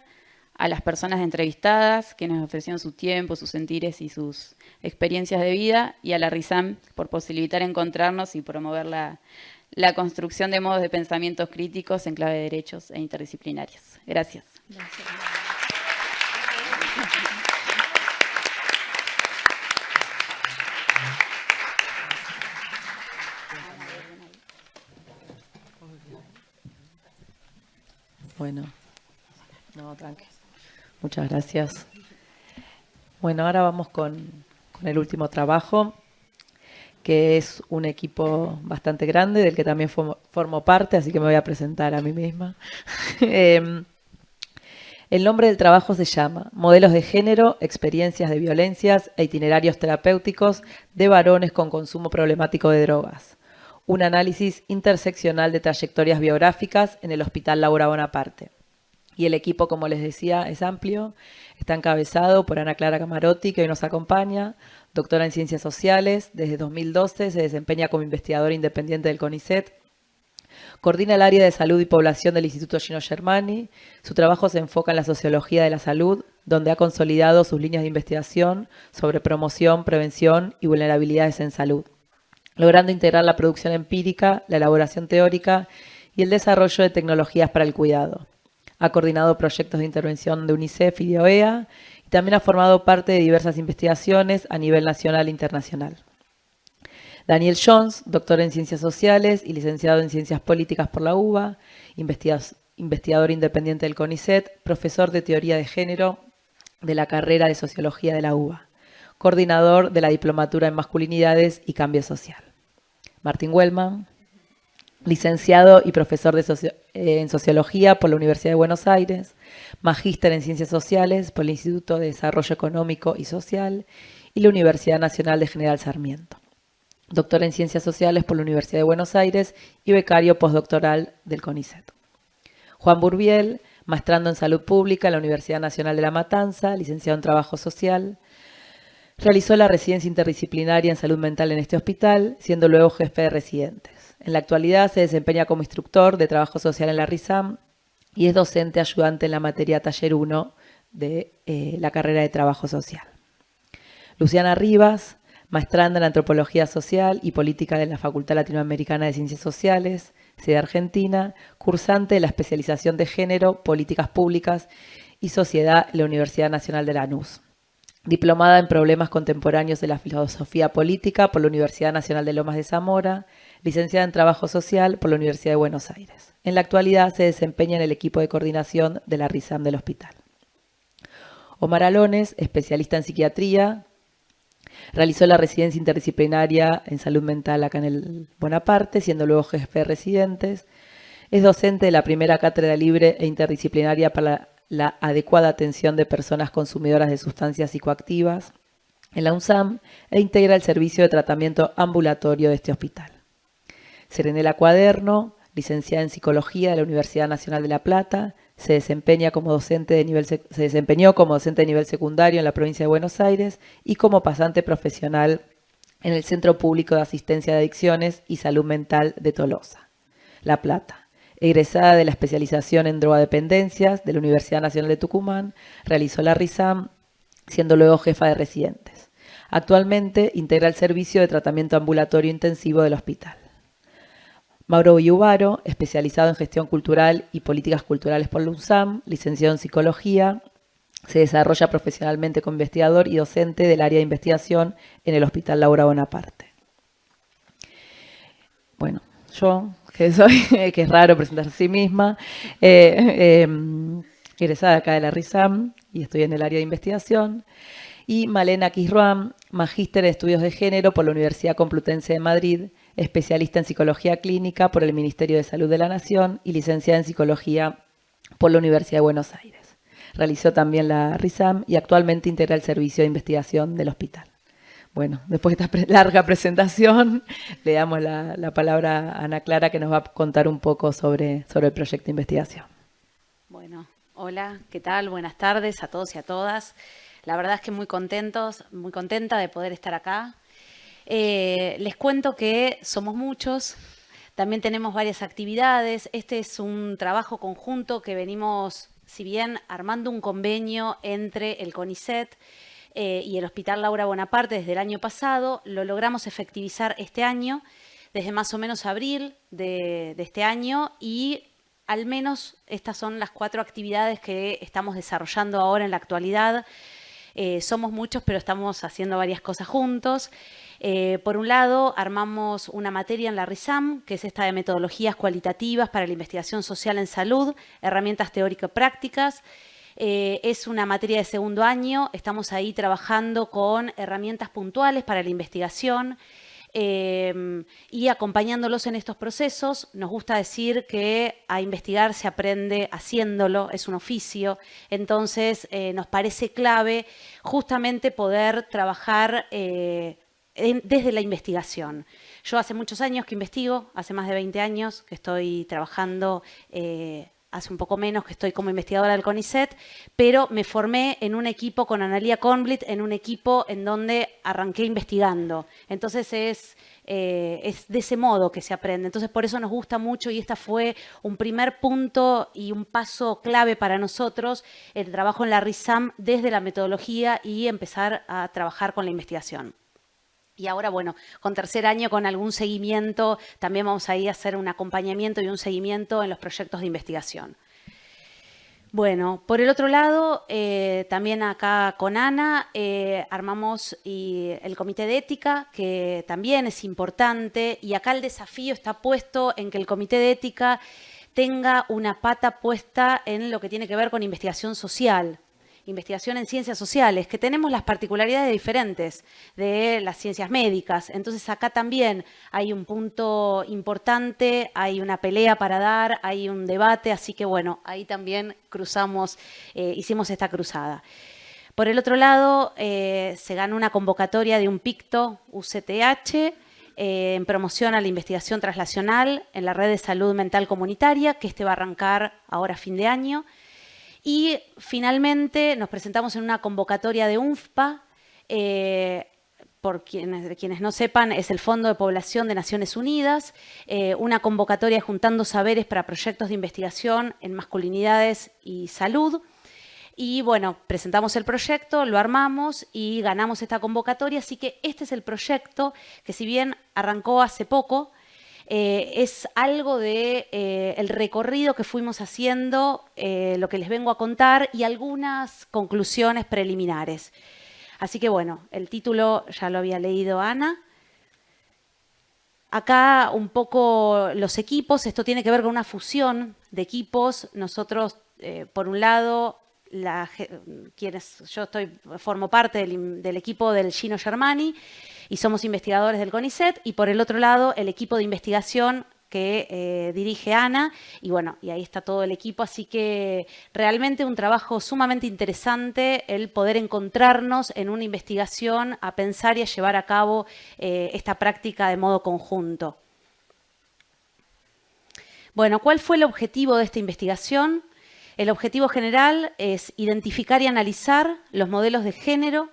a las personas entrevistadas que nos ofrecieron su tiempo, sus sentires y sus experiencias de vida, y a la RISAM por posibilitar encontrarnos y promover la construcción de modos de pensamientos críticos en clave de derechos e interdisciplinarios. Gracias. Gracias. Bueno, no, tranqui. Muchas gracias. Bueno, ahora vamos con el último trabajo, que es un equipo bastante grande, del que también formo parte, así que me voy a presentar a mí misma. El nombre del trabajo se llama Modelos de género, experiencias de violencias e itinerarios terapéuticos de varones con consumo problemático de drogas. Un análisis interseccional de trayectorias biográficas en el Hospital Laura Bonaparte. Y el equipo, como les decía, es amplio. Está encabezado por Ana Clara Camarotti, que hoy nos acompaña, doctora en Ciencias Sociales. Desde 2012 se desempeña como investigadora independiente del CONICET. Coordina el área de salud y población del Instituto Gino Germani. Su trabajo se enfoca en la sociología de la salud, donde ha consolidado sus líneas de investigación sobre promoción, prevención y vulnerabilidades en salud, logrando integrar la producción empírica, la elaboración teórica y el desarrollo de tecnologías para el cuidado. Ha coordinado proyectos de intervención de UNICEF y de OEA y también ha formado parte de diversas investigaciones a nivel nacional e internacional. Daniel Jones, doctor en Ciencias Sociales y licenciado en Ciencias Políticas por la UBA, investigador independiente del CONICET, profesor de Teoría de Género de la carrera de Sociología de la UBA, coordinador de la Diplomatura en Masculinidades y Cambio Social. Martín Wellman, licenciado y profesor en Sociología por la Universidad de Buenos Aires, magíster en Ciencias Sociales por el Instituto de Desarrollo Económico y Social y la Universidad Nacional de General Sarmiento. Doctor en Ciencias Sociales por la Universidad de Buenos Aires y becario postdoctoral del CONICET. Juan Burbiel, maestrando en Salud Pública en la Universidad Nacional de La Matanza, licenciado en Trabajo Social. Realizó la residencia interdisciplinaria en Salud Mental en este hospital, siendo luego jefe de residentes. En la actualidad se desempeña como instructor de Trabajo Social en la RISAM y es docente ayudante en la materia Taller 1 de la carrera de Trabajo Social. Luciana Rivas, maestranda en Antropología Social y Política de la Facultad Latinoamericana de Ciencias Sociales, sede Argentina, cursante de la especialización de Género, Políticas Públicas y Sociedad en la Universidad Nacional de Lanús. Diplomada en Problemas Contemporáneos de la Filosofía Política por la Universidad Nacional de Lomas de Zamora, licenciada en Trabajo Social por la Universidad de Buenos Aires. En la actualidad se desempeña en el equipo de coordinación de la RISAM del hospital. Omar Alones, especialista en psiquiatría, realizó la residencia interdisciplinaria en salud mental acá en el Bonaparte, siendo luego jefe de residentes. Es docente de la primera cátedra libre e interdisciplinaria para la adecuada atención de personas consumidoras de sustancias psicoactivas en la UNSAM e integra el servicio de tratamiento ambulatorio de este hospital. Serenela Cuaderno, licenciada en Psicología de la Universidad Nacional de La Plata, se desempeñó como docente de nivel secundario en la provincia de Buenos Aires y como pasante profesional en el Centro Público de Asistencia de Adicciones y Salud Mental de Tolosa, La Plata. Egresada de la especialización en drogodependencias de la Universidad Nacional de Tucumán, realizó la RISAM, siendo luego jefa de residentes. Actualmente integra el servicio de tratamiento ambulatorio intensivo del hospital. Mauro Villubaro, especializado en Gestión Cultural y Políticas Culturales por la UNSAM, licenciado en Psicología, se desarrolla profesionalmente como investigador y docente del área de investigación en el Hospital Laura Bonaparte. Bueno, yo, que soy, que es raro presentarse a sí misma, egresada acá de la RISAM y estoy en el área de investigación. Y Malena Quisruam, magíster en Estudios de Género por la Universidad Complutense de Madrid, especialista en Psicología Clínica por el Ministerio de Salud de la Nación y licenciada en Psicología por la Universidad de Buenos Aires. Realizó también la RISAM y actualmente integra el Servicio de Investigación del hospital. Bueno, después de esta larga presentación, le damos la palabra a Ana Clara, que nos va a contar un poco sobre el proyecto de investigación. Bueno, hola, ¿qué tal? Buenas tardes a todos y a todas. La verdad es que muy contenta de poder estar acá. Les cuento que somos muchos, también tenemos varias actividades. Este es un trabajo conjunto que venimos, si bien armando un convenio entre el CONICET y el Hospital Laura Bonaparte desde el año pasado, lo logramos efectivizar este año, desde más o menos abril de este año, y al menos estas son las 4 actividades que estamos desarrollando ahora en la actualidad. Somos muchos, pero estamos haciendo varias cosas juntos. Por un lado, armamos una materia en la RISAM, que es esta de metodologías cualitativas para la investigación social en salud, herramientas teórico-prácticas. Es una materia de segundo año, estamos ahí trabajando con herramientas puntuales para la investigación y acompañándolos en estos procesos. Nos gusta decir que a investigar se aprende haciéndolo, es un oficio, entonces nos parece clave justamente poder trabajar desde la investigación. Yo hace muchos años que investigo, hace más de 20 años que estoy trabajando, hace un poco menos que estoy como investigadora del CONICET, pero me formé en un equipo con Analía Kornblit, en un equipo en donde arranqué investigando. Entonces es de ese modo que se aprende. Entonces por eso nos gusta mucho y esta fue un primer punto y un paso clave para nosotros, el trabajo en la RISAM desde la metodología y empezar a trabajar con la investigación. Y ahora, bueno, con tercer año, con algún seguimiento, también vamos a ir a hacer un acompañamiento y un seguimiento en los proyectos de investigación. Bueno, por el otro lado, también acá con Ana armamos el comité de ética, que también es importante, y acá el desafío está puesto en que el comité de ética tenga una pata puesta en lo que tiene que ver con investigación social. Investigación en ciencias sociales, que tenemos las particularidades diferentes de las ciencias médicas. Entonces acá también hay un punto importante, hay una pelea para dar, hay un debate, así que bueno, ahí también cruzamos, hicimos esta cruzada. Por el otro lado, se ganó una convocatoria de un PICTO UCTH en promoción a la investigación translacional en la red de salud mental comunitaria, que va a arrancar ahora a fin de año. Y finalmente nos presentamos en una convocatoria de UNFPA, por quienes no sepan, es el Fondo de Población de Naciones Unidas, una convocatoria juntando saberes para proyectos de investigación en masculinidades y salud. Y bueno, presentamos el proyecto, lo armamos y ganamos esta convocatoria, así que este es el proyecto que, si bien arrancó hace poco, es algo de el recorrido que fuimos haciendo, lo que les vengo a contar y algunas conclusiones preliminares. Así que bueno, el título ya lo había leído Ana. Acá un poco los equipos, esto tiene que ver con una fusión de equipos. Nosotros, por un lado, formo parte del equipo del Gino Germani, y somos investigadores del CONICET, y por el otro lado el equipo de investigación que dirige Ana, y bueno, y ahí está todo el equipo, así que realmente un trabajo sumamente interesante el poder encontrarnos en una investigación, a pensar y a llevar a cabo esta práctica de modo conjunto. Bueno, ¿cuál fue el objetivo de esta investigación? El objetivo general es identificar y analizar los modelos de género,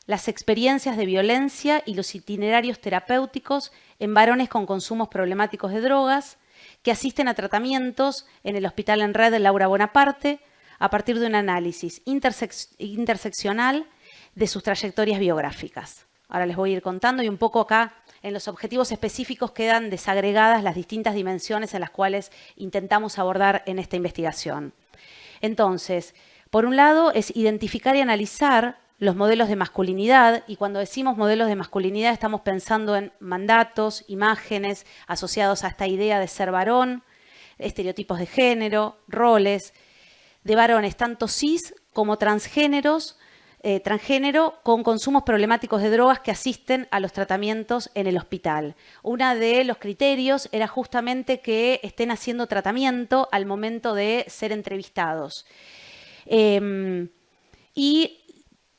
las experiencias de violencia y los itinerarios terapéuticos en varones con consumos problemáticos de drogas que asisten a tratamientos en el Hospital en Red de Laura Bonaparte a partir de un análisis interseccional de sus trayectorias biográficas. Ahora les voy a ir contando y un poco acá en los objetivos específicos quedan desagregadas las distintas dimensiones en las cuales intentamos abordar en esta investigación. Entonces, por un lado es identificar y analizar los modelos de masculinidad, y cuando decimos modelos de masculinidad estamos pensando en mandatos, imágenes asociados a esta idea de ser varón, estereotipos de género, roles de varones tanto cis como transgénero con consumos problemáticos de drogas que asisten a los tratamientos en el hospital. Uno de los criterios era justamente que estén haciendo tratamiento al momento de ser entrevistados. Y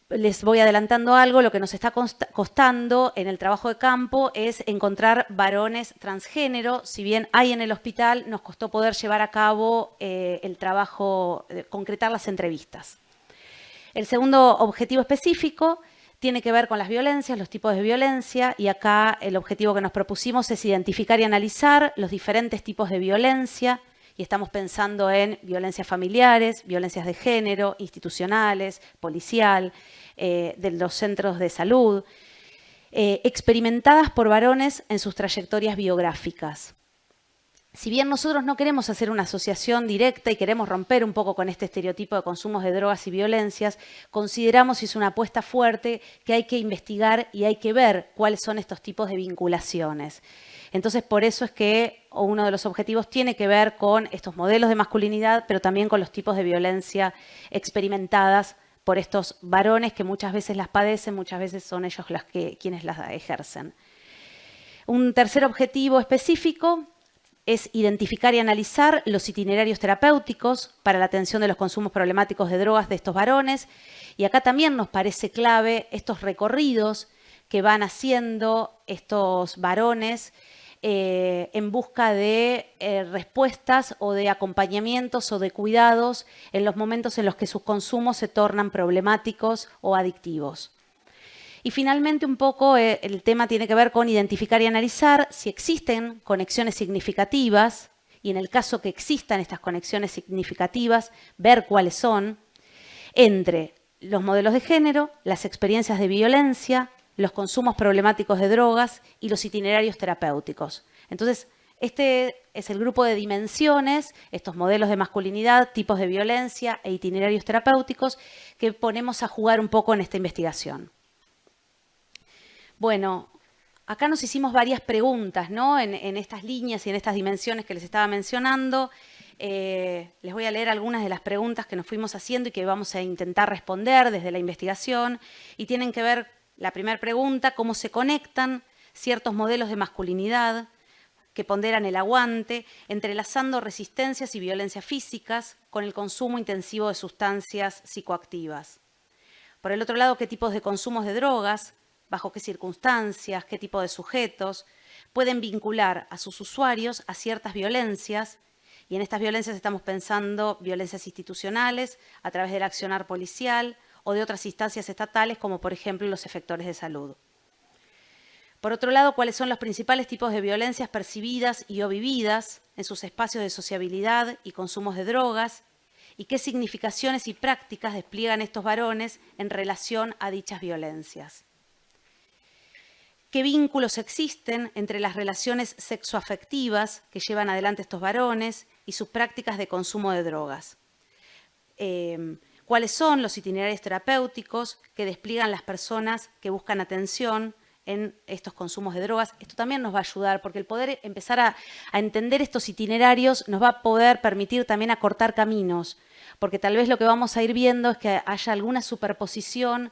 les voy adelantando algo, lo que nos está costando en el trabajo de campo es encontrar varones transgénero. Si bien hay en el hospital, nos costó poder llevar a cabo el trabajo, concretar las entrevistas. El segundo objetivo específico tiene que ver con las violencias, los tipos de violencia, y acá el objetivo que nos propusimos es identificar y analizar los diferentes tipos de violencia, y estamos pensando en violencias familiares, violencias de género, institucionales, policial, de los centros de salud, experimentadas por varones en sus trayectorias biográficas. si bien nosotros no queremos hacer una asociación directa y queremos romper un poco con este estereotipo de consumos de drogas y violencias, consideramos, y es una apuesta fuerte, que hay que investigar y hay que ver cuáles son estos tipos de vinculaciones. Entonces, por eso es que uno de los objetivos tiene que ver con estos modelos de masculinidad, pero también con los tipos de violencia experimentadas por estos varones que muchas veces las padecen, muchas veces son ellos quienes las ejercen. Un tercer objetivo específico es identificar y analizar los itinerarios terapéuticos para la atención de los consumos problemáticos de drogas de estos varones. Y acá también nos parece clave estos recorridos que van haciendo estos varones en busca de respuestas o de acompañamientos o de cuidados en los momentos en los que sus consumos se tornan problemáticos o adictivos. Y finalmente un poco el tema tiene que ver con identificar y analizar si existen conexiones significativas y en el caso que existan estas conexiones significativas, ver cuáles son entre los modelos de género, las experiencias de violencia, los consumos problemáticos de drogas y los itinerarios terapéuticos. Entonces, este es el grupo de dimensiones, estos modelos de masculinidad, tipos de violencia e itinerarios terapéuticos que ponemos a jugar un poco en esta investigación. Bueno, acá nos hicimos varias preguntas, ¿no? En estas líneas y en estas dimensiones que les estaba mencionando. Les voy a leer algunas de las preguntas que nos fuimos haciendo y que vamos a intentar responder desde la investigación. Y tienen que ver, la primera pregunta, cómo se conectan ciertos modelos de masculinidad que ponderan el aguante, entrelazando resistencias y violencias físicas con el consumo intensivo de sustancias psicoactivas. Por el otro lado, qué tipos de consumos de drogas, bajo qué circunstancias, qué tipo de sujetos, pueden vincular a sus usuarios a ciertas violencias, y en estas violencias estamos pensando violencias institucionales a través del accionar policial o de otras instancias estatales, como por ejemplo los efectores de salud. Por otro lado, cuáles son los principales tipos de violencias percibidas y o vividas en sus espacios de sociabilidad y consumos de drogas, y qué significaciones y prácticas despliegan estos varones en relación a dichas violencias. ¿Qué vínculos existen entre las relaciones sexoafectivas que llevan adelante estos varones y sus prácticas de consumo de drogas? ¿Cuáles son los itinerarios terapéuticos que despliegan las personas que buscan atención en estos consumos de drogas? Esto también nos va a ayudar, porque el poder empezar a entender estos itinerarios nos va a poder permitir también acortar caminos, porque tal vez lo que vamos a ir viendo es que haya alguna superposición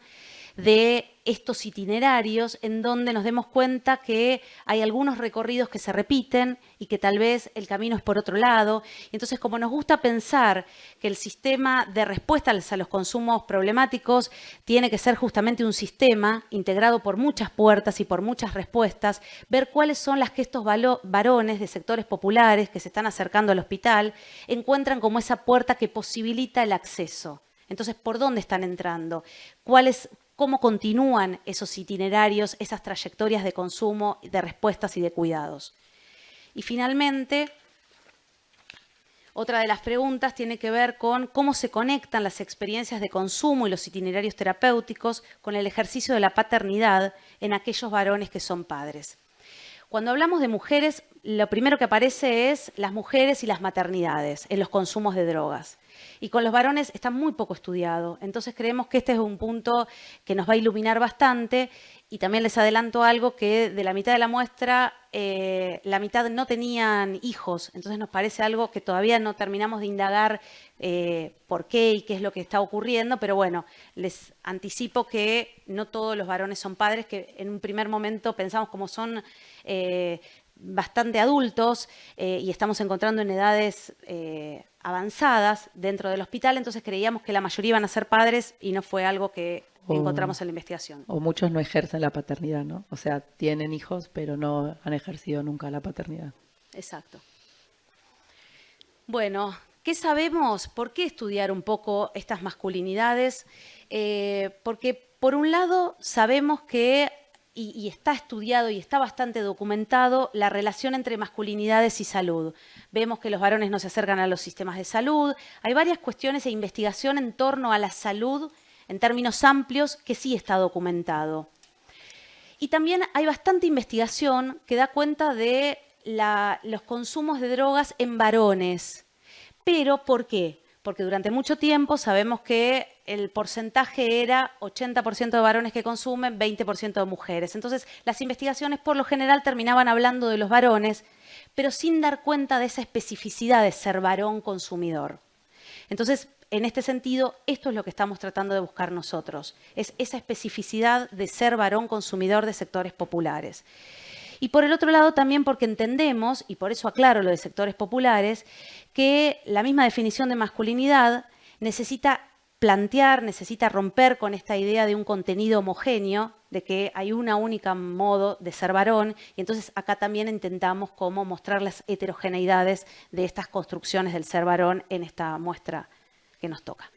de estos itinerarios en donde nos demos cuenta que hay algunos recorridos que se repiten y que tal vez el camino es por otro lado. Y entonces, como nos gusta pensar que el sistema de respuesta a los consumos problemáticos tiene que ser justamente un sistema integrado por muchas puertas y por muchas respuestas, ver cuáles son las que estos varones de sectores populares que se están acercando al hospital encuentran como esa puerta que posibilita el acceso. Entonces, ¿por dónde están entrando? ¿Cómo continúan esos itinerarios, esas trayectorias de consumo, de respuestas y de cuidados? Y finalmente, otra de las preguntas tiene que ver con cómo se conectan las experiencias de consumo y los itinerarios terapéuticos con el ejercicio de la paternidad en aquellos varones que son padres. Cuando hablamos de mujeres, lo primero que aparece es las mujeres y las maternidades en los consumos de drogas. Y con los varones está muy poco estudiado. Entonces creemos que este es un punto que nos va a iluminar bastante. Y también les adelanto algo, que de la mitad de la muestra, la mitad no tenían hijos. Entonces nos parece algo que todavía no terminamos de indagar por qué y qué es lo que está ocurriendo. Pero bueno, les anticipo que no todos los varones son padres, que en un primer momento pensamos como son bastante adultos y estamos encontrando en edades avanzadas dentro del hospital, entonces creíamos que la mayoría iban a ser padres y no fue algo que encontramos en la investigación. O muchos no ejercen la paternidad, ¿no? O sea, tienen hijos, pero no han ejercido nunca la paternidad. Exacto. Bueno, ¿qué sabemos? ¿Por qué estudiar un poco estas masculinidades? Porque por un lado sabemos que y está estudiado y está bastante documentado la relación entre masculinidades y salud. Vemos que los varones no se acercan a los sistemas de salud. Hay varias cuestiones e investigación en torno a la salud en términos amplios que sí está documentado. Y también hay bastante investigación que da cuenta de los consumos de drogas en varones. Pero, ¿por qué? Porque durante mucho tiempo sabemos que el porcentaje era 80% de varones que consumen, 20% de mujeres. Entonces, las investigaciones por lo general terminaban hablando de los varones, pero sin dar cuenta de esa especificidad de ser varón consumidor. Entonces, en este sentido, esto es lo que estamos tratando de buscar nosotros, es esa especificidad de ser varón consumidor de sectores populares. Y por el otro lado también porque entendemos, y por eso aclaro lo de sectores populares, que la misma definición de masculinidad necesita plantear, necesita romper con esta idea de un contenido homogéneo, de que hay una única modo de ser varón, y entonces acá también intentamos cómo mostrar las heterogeneidades de estas construcciones del ser varón en esta muestra que nos toca.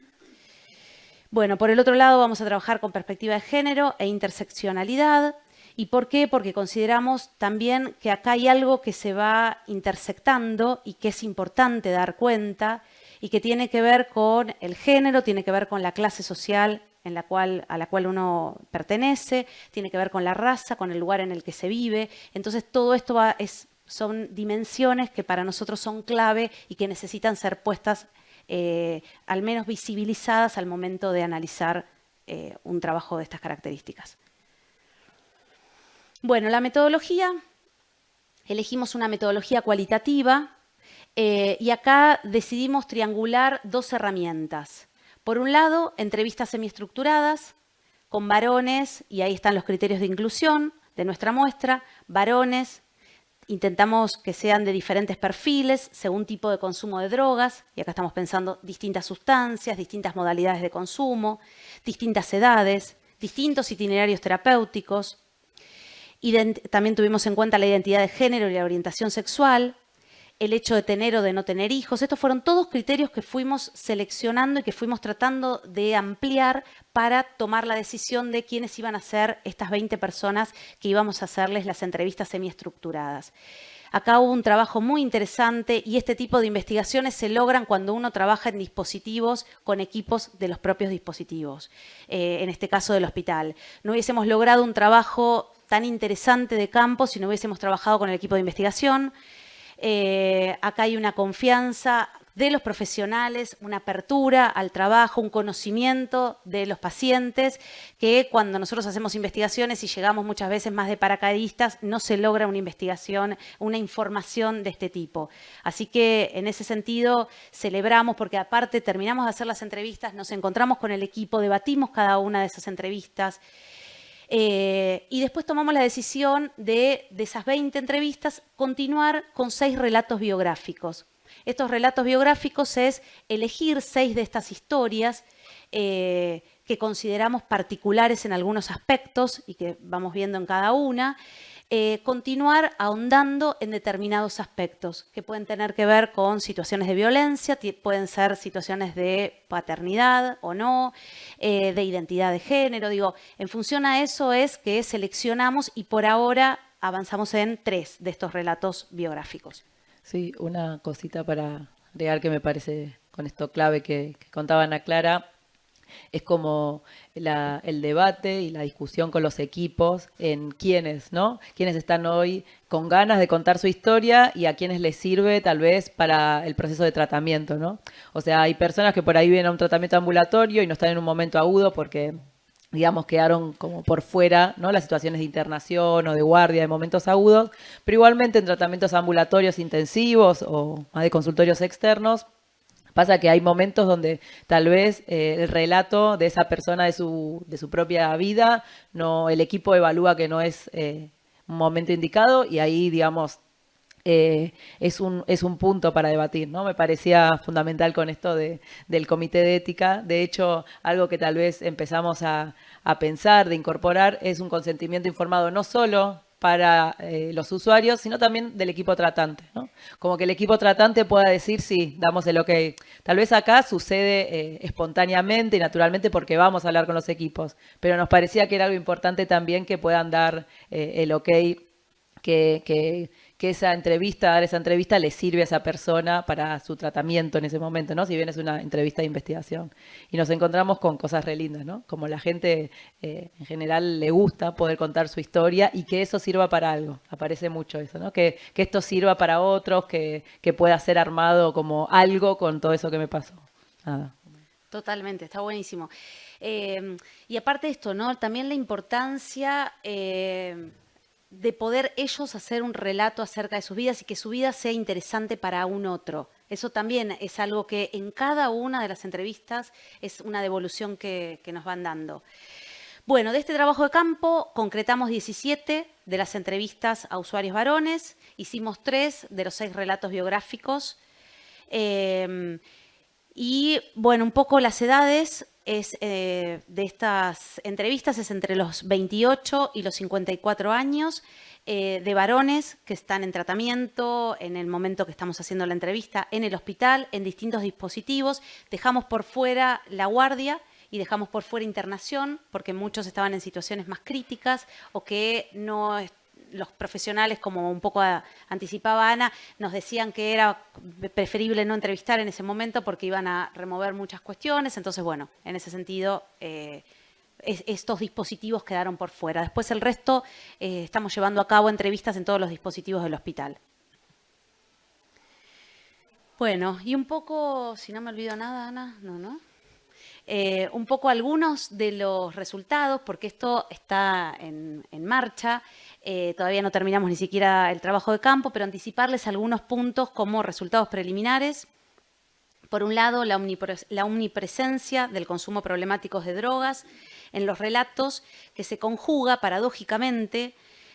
Bueno, por el otro lado vamos a trabajar con perspectiva de género e interseccionalidad. ¿Y por qué? Porque consideramos también que acá hay algo que se va intersectando y que es importante dar cuenta y que tiene que ver con el género, tiene que ver con la clase social a la cual uno pertenece, tiene que ver con la raza, con el lugar en el que se vive. Entonces todo esto son dimensiones que para nosotros son clave y que necesitan ser puestas, al menos visibilizadas al momento de analizar un trabajo de estas características. Bueno, la metodología, elegimos una metodología cualitativa y acá decidimos triangular dos herramientas. Por un lado, entrevistas semiestructuradas con varones, y ahí están los criterios de inclusión de nuestra muestra, varones, intentamos que sean de diferentes perfiles, según tipo de consumo de drogas, y acá estamos pensando distintas sustancias, distintas modalidades de consumo, distintas edades, distintos itinerarios terapéuticos. También tuvimos en cuenta la identidad de género y la orientación sexual, el hecho de tener o de no tener hijos. Estos fueron todos criterios que fuimos seleccionando y que fuimos tratando de ampliar para tomar la decisión de quiénes iban a ser estas 20 personas que íbamos a hacerles las entrevistas semiestructuradas. Acá hubo un trabajo muy interesante y este tipo de investigaciones se logran cuando uno trabaja en dispositivos con equipos de los propios dispositivos, en este caso del hospital. No hubiésemos logrado un trabajo tan interesante de campo si no hubiésemos trabajado con el equipo de investigación. Acá hay una confianza de los profesionales, una apertura al trabajo, un conocimiento de los pacientes, que cuando nosotros hacemos investigaciones y llegamos muchas veces más de paracaidistas, no se logra una investigación, una información de este tipo. Así que en ese sentido celebramos porque aparte terminamos de hacer las entrevistas, nos encontramos con el equipo, debatimos cada una de esas entrevistas. Y después tomamos la decisión de esas 20 entrevistas, continuar con 6 relatos biográficos. Estos relatos biográficos es elegir 6 de estas historias que consideramos particulares en algunos aspectos y que vamos viendo en cada una, continuar ahondando en determinados aspectos que pueden tener que ver con situaciones de violencia, pueden ser situaciones de paternidad o no, de identidad de género. Digo, en función a eso es que seleccionamos y por ahora avanzamos en 3 de estos relatos biográficos. Sí, una cosita para agregar que me parece con esto clave que contaba Ana Clara. Es como el debate y la discusión con los equipos en quiénes, ¿no? Quiénes están hoy con ganas de contar su historia y a quiénes les sirve tal vez para el proceso de tratamiento, ¿no? O sea, hay personas que por ahí vienen a un tratamiento ambulatorio y no están en un momento agudo porque, digamos, quedaron como por fuera, ¿no? Las situaciones de internación o de guardia de momentos agudos, pero igualmente en tratamientos ambulatorios intensivos o más de consultorios externos, pasa que hay momentos donde tal vez el relato de esa persona de su propia vida, el equipo evalúa que no es un momento indicado y ahí, digamos, es un punto para debatir, ¿no? Me parecía fundamental con esto del comité de ética. De hecho, algo que tal vez empezamos a pensar, de incorporar, es un consentimiento informado no solo para los usuarios, sino también del equipo tratante, ¿no? Como que el equipo tratante pueda decir, sí, damos el ok. Tal vez acá sucede espontáneamente y naturalmente porque vamos a hablar con los equipos, pero nos parecía que era algo importante también que puedan dar el ok que que dar esa entrevista le sirve a esa persona para su tratamiento en ese momento, ¿no? Si bien es una entrevista de investigación. Y nos encontramos con cosas re lindas, ¿no? Como la gente en general le gusta poder contar su historia y que eso sirva para algo. Aparece mucho eso, ¿no? Que esto sirva para otros, que pueda ser armado como algo con todo eso que me pasó. Nada. Totalmente, está buenísimo. Y aparte de esto, ¿no? También la importancia de poder ellos hacer un relato acerca de sus vidas y que su vida sea interesante para un otro. Eso también es algo que en cada una de las entrevistas es una devolución que nos van dando. Bueno, de este trabajo de campo concretamos 17 de las entrevistas a usuarios varones, hicimos 3 de los 6 relatos biográficos. Y bueno, un poco las edades de estas entrevistas es entre los 28 y los 54 años, de varones que están en tratamiento en el momento que estamos haciendo la entrevista en el hospital, en distintos dispositivos. Dejamos por fuera la guardia y dejamos por fuera internación porque muchos estaban en situaciones más críticas o que no los profesionales, como un poco anticipaba Ana, nos decían que era preferible no entrevistar en ese momento porque iban a remover muchas cuestiones. Entonces, bueno, en ese sentido, estos dispositivos quedaron por fuera. Después el resto, estamos llevando a cabo entrevistas en todos los dispositivos del hospital. Bueno, y un poco, si no me olvido nada, Ana, no. Un poco algunos de los resultados, porque esto está en marcha. Todavía no terminamos ni siquiera el trabajo de campo, pero anticiparles algunos puntos como resultados preliminares. Por un lado, la omnipresencia del consumo problemático de drogas en los relatos, que se conjuga paradójicamente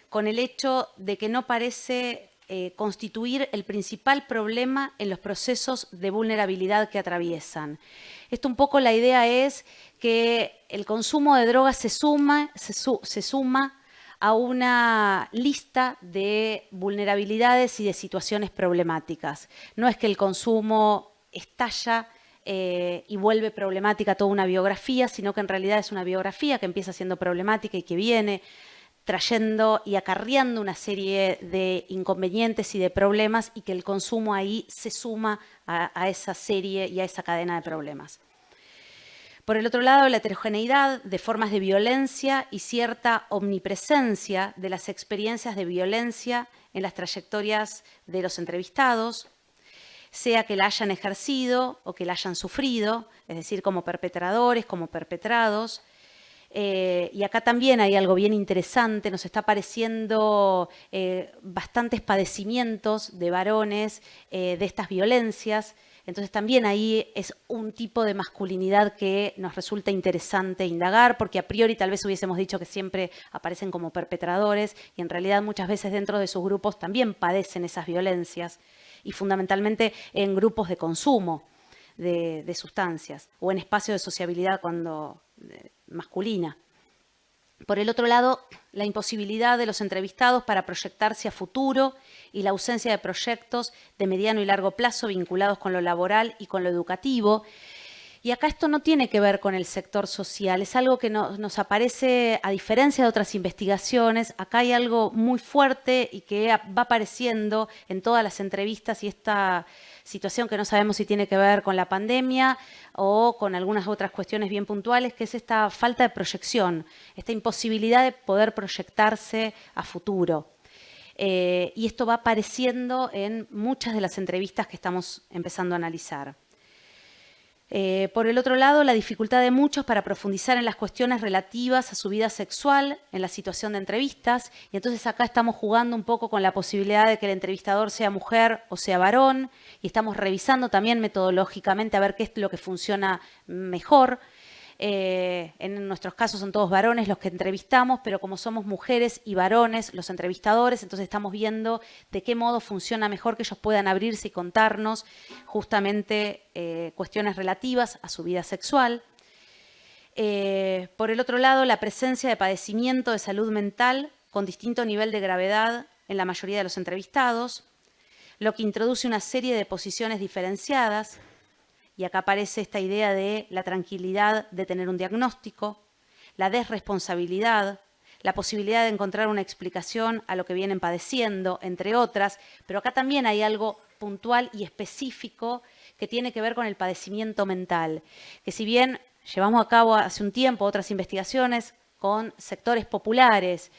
con el hecho de que no parece constituir el principal problema en los procesos de vulnerabilidad que atraviesan. Esto un poco la idea es que el consumo de drogas se suma a una lista de vulnerabilidades y de situaciones problemáticas. No es que el consumo estalla y vuelve problemática toda una biografía, sino que en realidad es una biografía que empieza siendo problemática y que viene trayendo y acarreando una serie de inconvenientes y de problemas y que el consumo ahí se suma a esa serie y a esa cadena de problemas. Por el otro lado, la heterogeneidad de formas de violencia y cierta omnipresencia de las experiencias de violencia en las trayectorias de los entrevistados, sea que la hayan ejercido o que la hayan sufrido, es decir, como perpetradores, como perpetrados. Y acá también hay algo bien interesante, nos está apareciendo bastantes padecimientos de varones de estas violencias. Entonces también ahí es un tipo de masculinidad que nos resulta interesante indagar, porque a priori tal vez hubiésemos dicho que siempre aparecen como perpetradores y en realidad muchas veces dentro de sus grupos también padecen esas violencias y fundamentalmente en grupos de consumo de sustancias o en espacios de sociabilidad masculina. Por el otro lado, la imposibilidad de los entrevistados para proyectarse a futuro y la ausencia de proyectos de mediano y largo plazo vinculados con lo laboral y con lo educativo. Y acá esto no tiene que ver con el sector social, es algo que nos aparece, a diferencia de otras investigaciones, acá hay algo muy fuerte y que va apareciendo en todas las entrevistas y esta situación que no sabemos si tiene que ver con la pandemia o con algunas otras cuestiones bien puntuales, que es esta falta de proyección, esta imposibilidad de poder proyectarse a futuro. Y esto va apareciendo en muchas de las entrevistas que estamos empezando a analizar. Por el otro lado, la dificultad de muchos para profundizar en las cuestiones relativas a su vida sexual en la situación de entrevistas. Y entonces acá estamos jugando un poco con la posibilidad de que el entrevistador sea mujer o sea varón. Y estamos revisando también metodológicamente a ver qué es lo que funciona mejor. En nuestros casos son todos varones los que entrevistamos, pero como somos mujeres y varones los entrevistadores, entonces estamos viendo de qué modo funciona mejor que ellos puedan abrirse y contarnos justamente cuestiones relativas a su vida sexual. Por el otro lado, la presencia de padecimiento de salud mental con distinto nivel de gravedad en la mayoría de los entrevistados, lo que introduce una serie de posiciones diferenciadas. Y acá aparece esta idea de la tranquilidad de tener un diagnóstico, la desresponsabilidad la posibilidad de encontrar una explicación a lo que vienen padeciendo, entre otras, pero acá también hay algo puntual y específico que tiene que ver con el padecimiento mental, que si bien llevamos a cabo hace un tiempo otras investigaciones con sectores populares,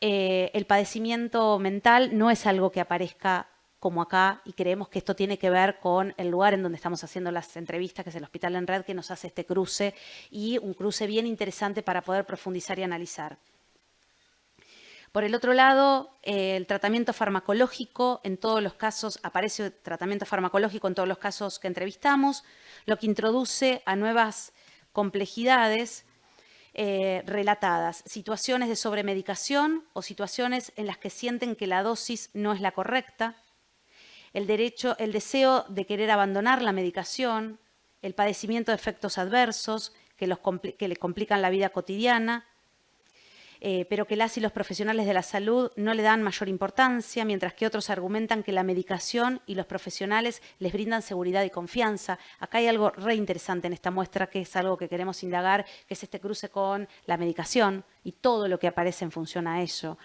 el padecimiento mental no es algo que aparezca como acá, y creemos que esto tiene que ver con el lugar en donde estamos haciendo las entrevistas, que es el Hospital en Red, que nos hace este cruce, y un cruce bien interesante para poder profundizar y analizar. Por el otro lado, el tratamiento farmacológico, en todos los casos, aparece tratamiento farmacológico en todos los casos que entrevistamos, lo que introduce a nuevas complejidades relatadas, situaciones de sobremedicación o situaciones en las que sienten que la dosis no es la correcta, el deseo de querer abandonar la medicación, el padecimiento de efectos adversos que le complican la vida cotidiana, pero que las y los profesionales de la salud no le dan mayor importancia, mientras que otros argumentan que la medicación y los profesionales les brindan seguridad y confianza. Acá hay algo re interesante en esta muestra, que es algo que queremos indagar, que es este cruce con la medicación y todo lo que aparece en función a ello.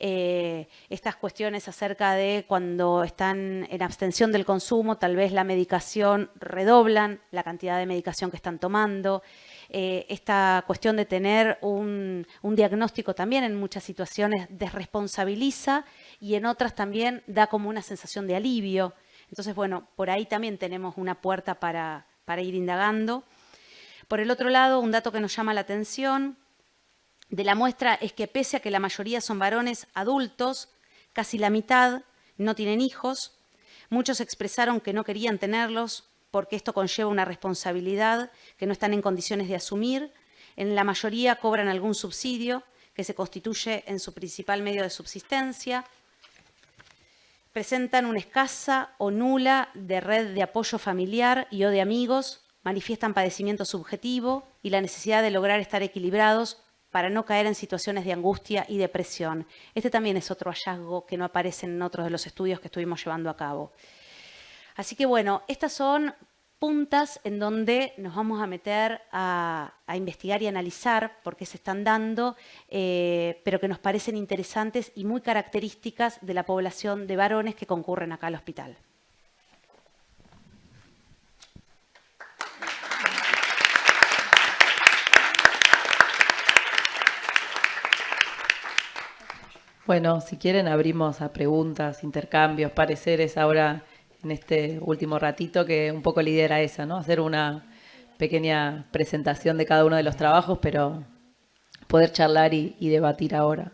Estas cuestiones acerca de cuando están en abstención del consumo, tal vez la medicación redoblan la cantidad de medicación que están tomando. Esta cuestión de tener un diagnóstico también en muchas situaciones desresponsabiliza y en otras también da como una sensación de alivio. Entonces, bueno, por ahí también tenemos una puerta para ir indagando. Por el otro lado, un dato que nos llama la atención de la muestra es que pese a que la mayoría son varones adultos, casi la mitad no tienen hijos. Muchos expresaron que no querían tenerlos porque esto conlleva una responsabilidad que no están en condiciones de asumir. En la mayoría cobran algún subsidio que se constituye en su principal medio de subsistencia. Presentan una escasa o nula de red de apoyo familiar y o de amigos, manifiestan padecimiento subjetivo y la necesidad de lograr estar equilibrados para no caer en situaciones de angustia y depresión. Este también es otro hallazgo que no aparece en otros de los estudios que estuvimos llevando a cabo. Así que bueno, estas son puntas en donde nos vamos a meter a investigar y analizar por qué se están dando, pero que nos parecen interesantes y muy características de la población de varones que concurren acá al hospital. Bueno, si quieren abrimos a preguntas, intercambios, pareceres ahora en este último ratito, que un poco lidera esa, ¿no? Hacer una pequeña presentación de cada uno de los trabajos, pero poder charlar y debatir ahora.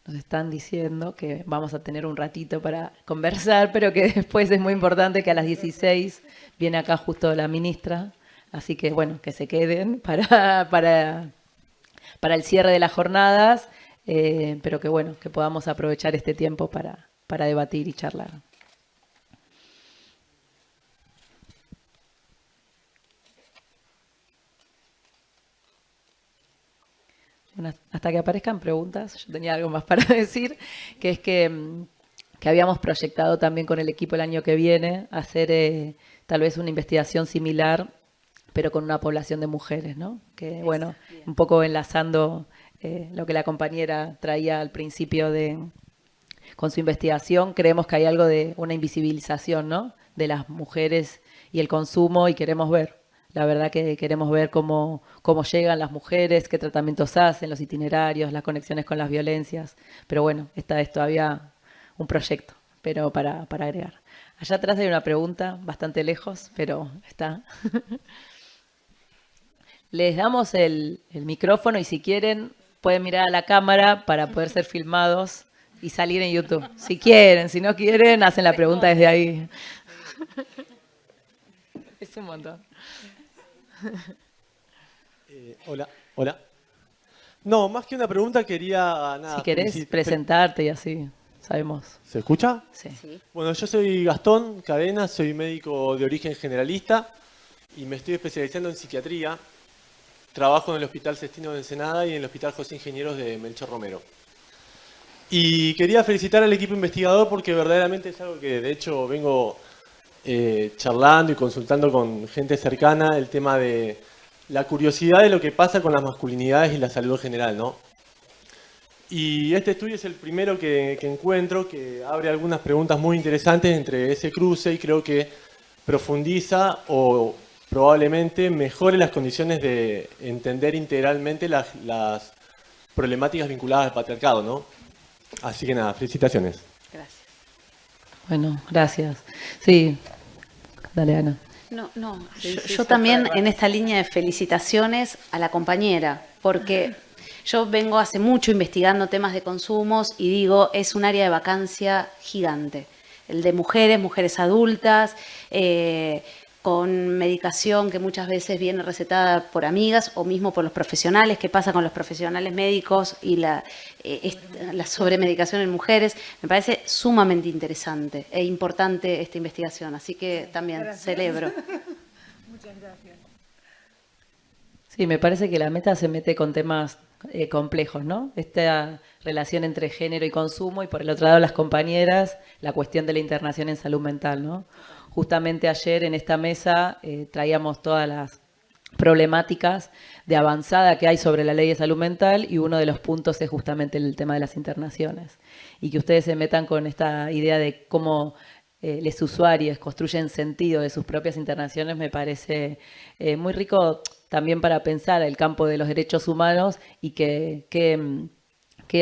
Nos están diciendo que vamos a tener un ratito para conversar, pero que después es muy importante que a las 16 viene acá justo la ministra, así que bueno, que se queden para el cierre de las jornadas, pero que bueno, que podamos aprovechar este tiempo para debatir y charlar. Bueno, hasta que aparezcan preguntas, yo tenía algo más para decir, que es que habíamos proyectado también con el equipo el año que viene hacer tal vez una investigación similar, pero con una población de mujeres, ¿no? Que bueno, un poco enlazando lo que la compañera traía al principio con su investigación, creemos que hay algo de una invisibilización, ¿no? De las mujeres y el consumo, y queremos ver. La verdad que queremos ver cómo llegan las mujeres, qué tratamientos hacen, los itinerarios, las conexiones con las violencias. Pero bueno, esta es todavía un proyecto, pero para agregar. Allá atrás hay una pregunta, bastante lejos, pero está. Les damos el micrófono y si quieren pueden mirar a la cámara para poder ser filmados y salir en YouTube. Si quieren, si no quieren, hacen la pregunta desde ahí. Es un montón. Hola. No, más que una pregunta quería... si querés presentarte y así, sabemos. ¿Se escucha? Sí. Bueno, yo soy Gastón Cadena, soy médico de origen generalista. y me estoy especializando en psiquiatría. Trabajo en el Hospital Sestino de Ensenada y en el Hospital José Ingenieros de Melchor Romero. Y quería felicitar al equipo investigador porque verdaderamente es algo que de hecho vengo charlando y consultando con gente cercana, el tema de la curiosidad de lo que pasa con las masculinidades y la salud general, ¿no? Y este estudio es el primero que encuentro que abre algunas preguntas muy interesantes entre ese cruce y creo que profundiza o probablemente mejore las condiciones de entender integralmente las problemáticas vinculadas al patriarcado, ¿no? Así que nada, felicitaciones. Gracias. Bueno, gracias. Sí, dale, Ana. No, Sí, sí, yo ya también está. en esta línea de felicitaciones a la compañera, porque yo vengo hace mucho investigando temas de consumos y digo, es un área de vacancia gigante. El de mujeres adultas, con medicación que muchas veces viene recetada por amigas o mismo por los profesionales. ¿Qué pasa con los profesionales médicos y la sobremedicación en mujeres? Me parece sumamente interesante e importante esta investigación, así que también celebro. Muchas gracias. Sí, me parece que la meta se mete con temas complejos, ¿no? Esta relación entre género y consumo y por el otro lado las compañeras, la cuestión de la internación en salud mental, ¿no? Justamente ayer en esta mesa traíamos todas las problemáticas de avanzada que hay sobre la ley de salud mental y uno de los puntos es justamente el tema de las internaciones. Y que ustedes se metan con esta idea de cómo los usuarios construyen sentido de sus propias internaciones me parece muy rico también para pensar el campo de los derechos humanos y qué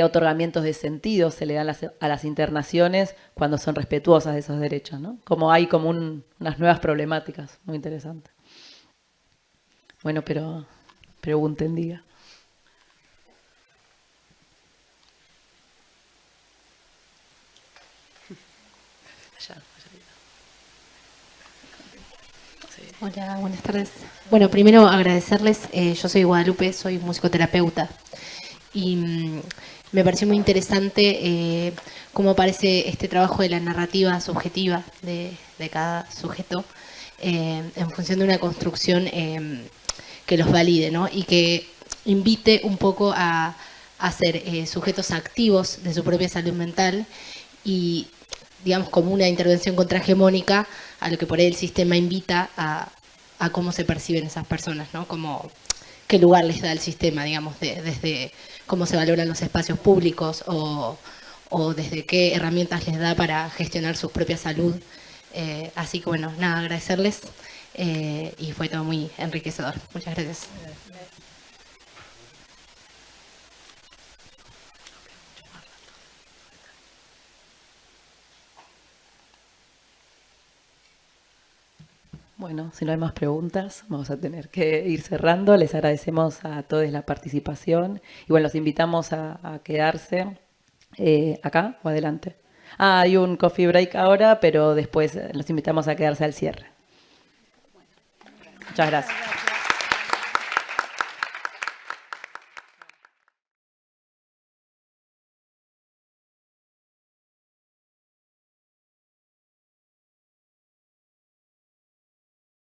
otorgamientos de sentido se le dan a las internaciones cuando son respetuosas de esos derechos, ¿no? Como hay como unas nuevas problemáticas, muy interesantes. Bueno, pero pregunten, diga. Hola, buenas tardes. Bueno, primero agradecerles. Yo soy Guadalupe, soy musicoterapeuta y me pareció muy interesante cómo aparece este trabajo de la narrativa subjetiva de cada sujeto en función de una construcción que los valide, ¿no? Y que invite un poco a ser sujetos activos de su propia salud mental y, digamos, como una intervención contrahegemónica a lo que por ahí el sistema invita a cómo se perciben esas personas, ¿no? Como qué lugar les da el sistema, digamos, desde cómo se valoran los espacios públicos o desde qué herramientas les da para gestionar su propia salud. Así que bueno, nada, agradecerles y fue todo muy enriquecedor. Muchas gracias. Bueno, si no hay más preguntas, vamos a tener que ir cerrando. Les agradecemos a todos la participación y bueno, los invitamos a quedarse acá o adelante. Hay un coffee break ahora, pero después los invitamos a quedarse al cierre. Muchas gracias.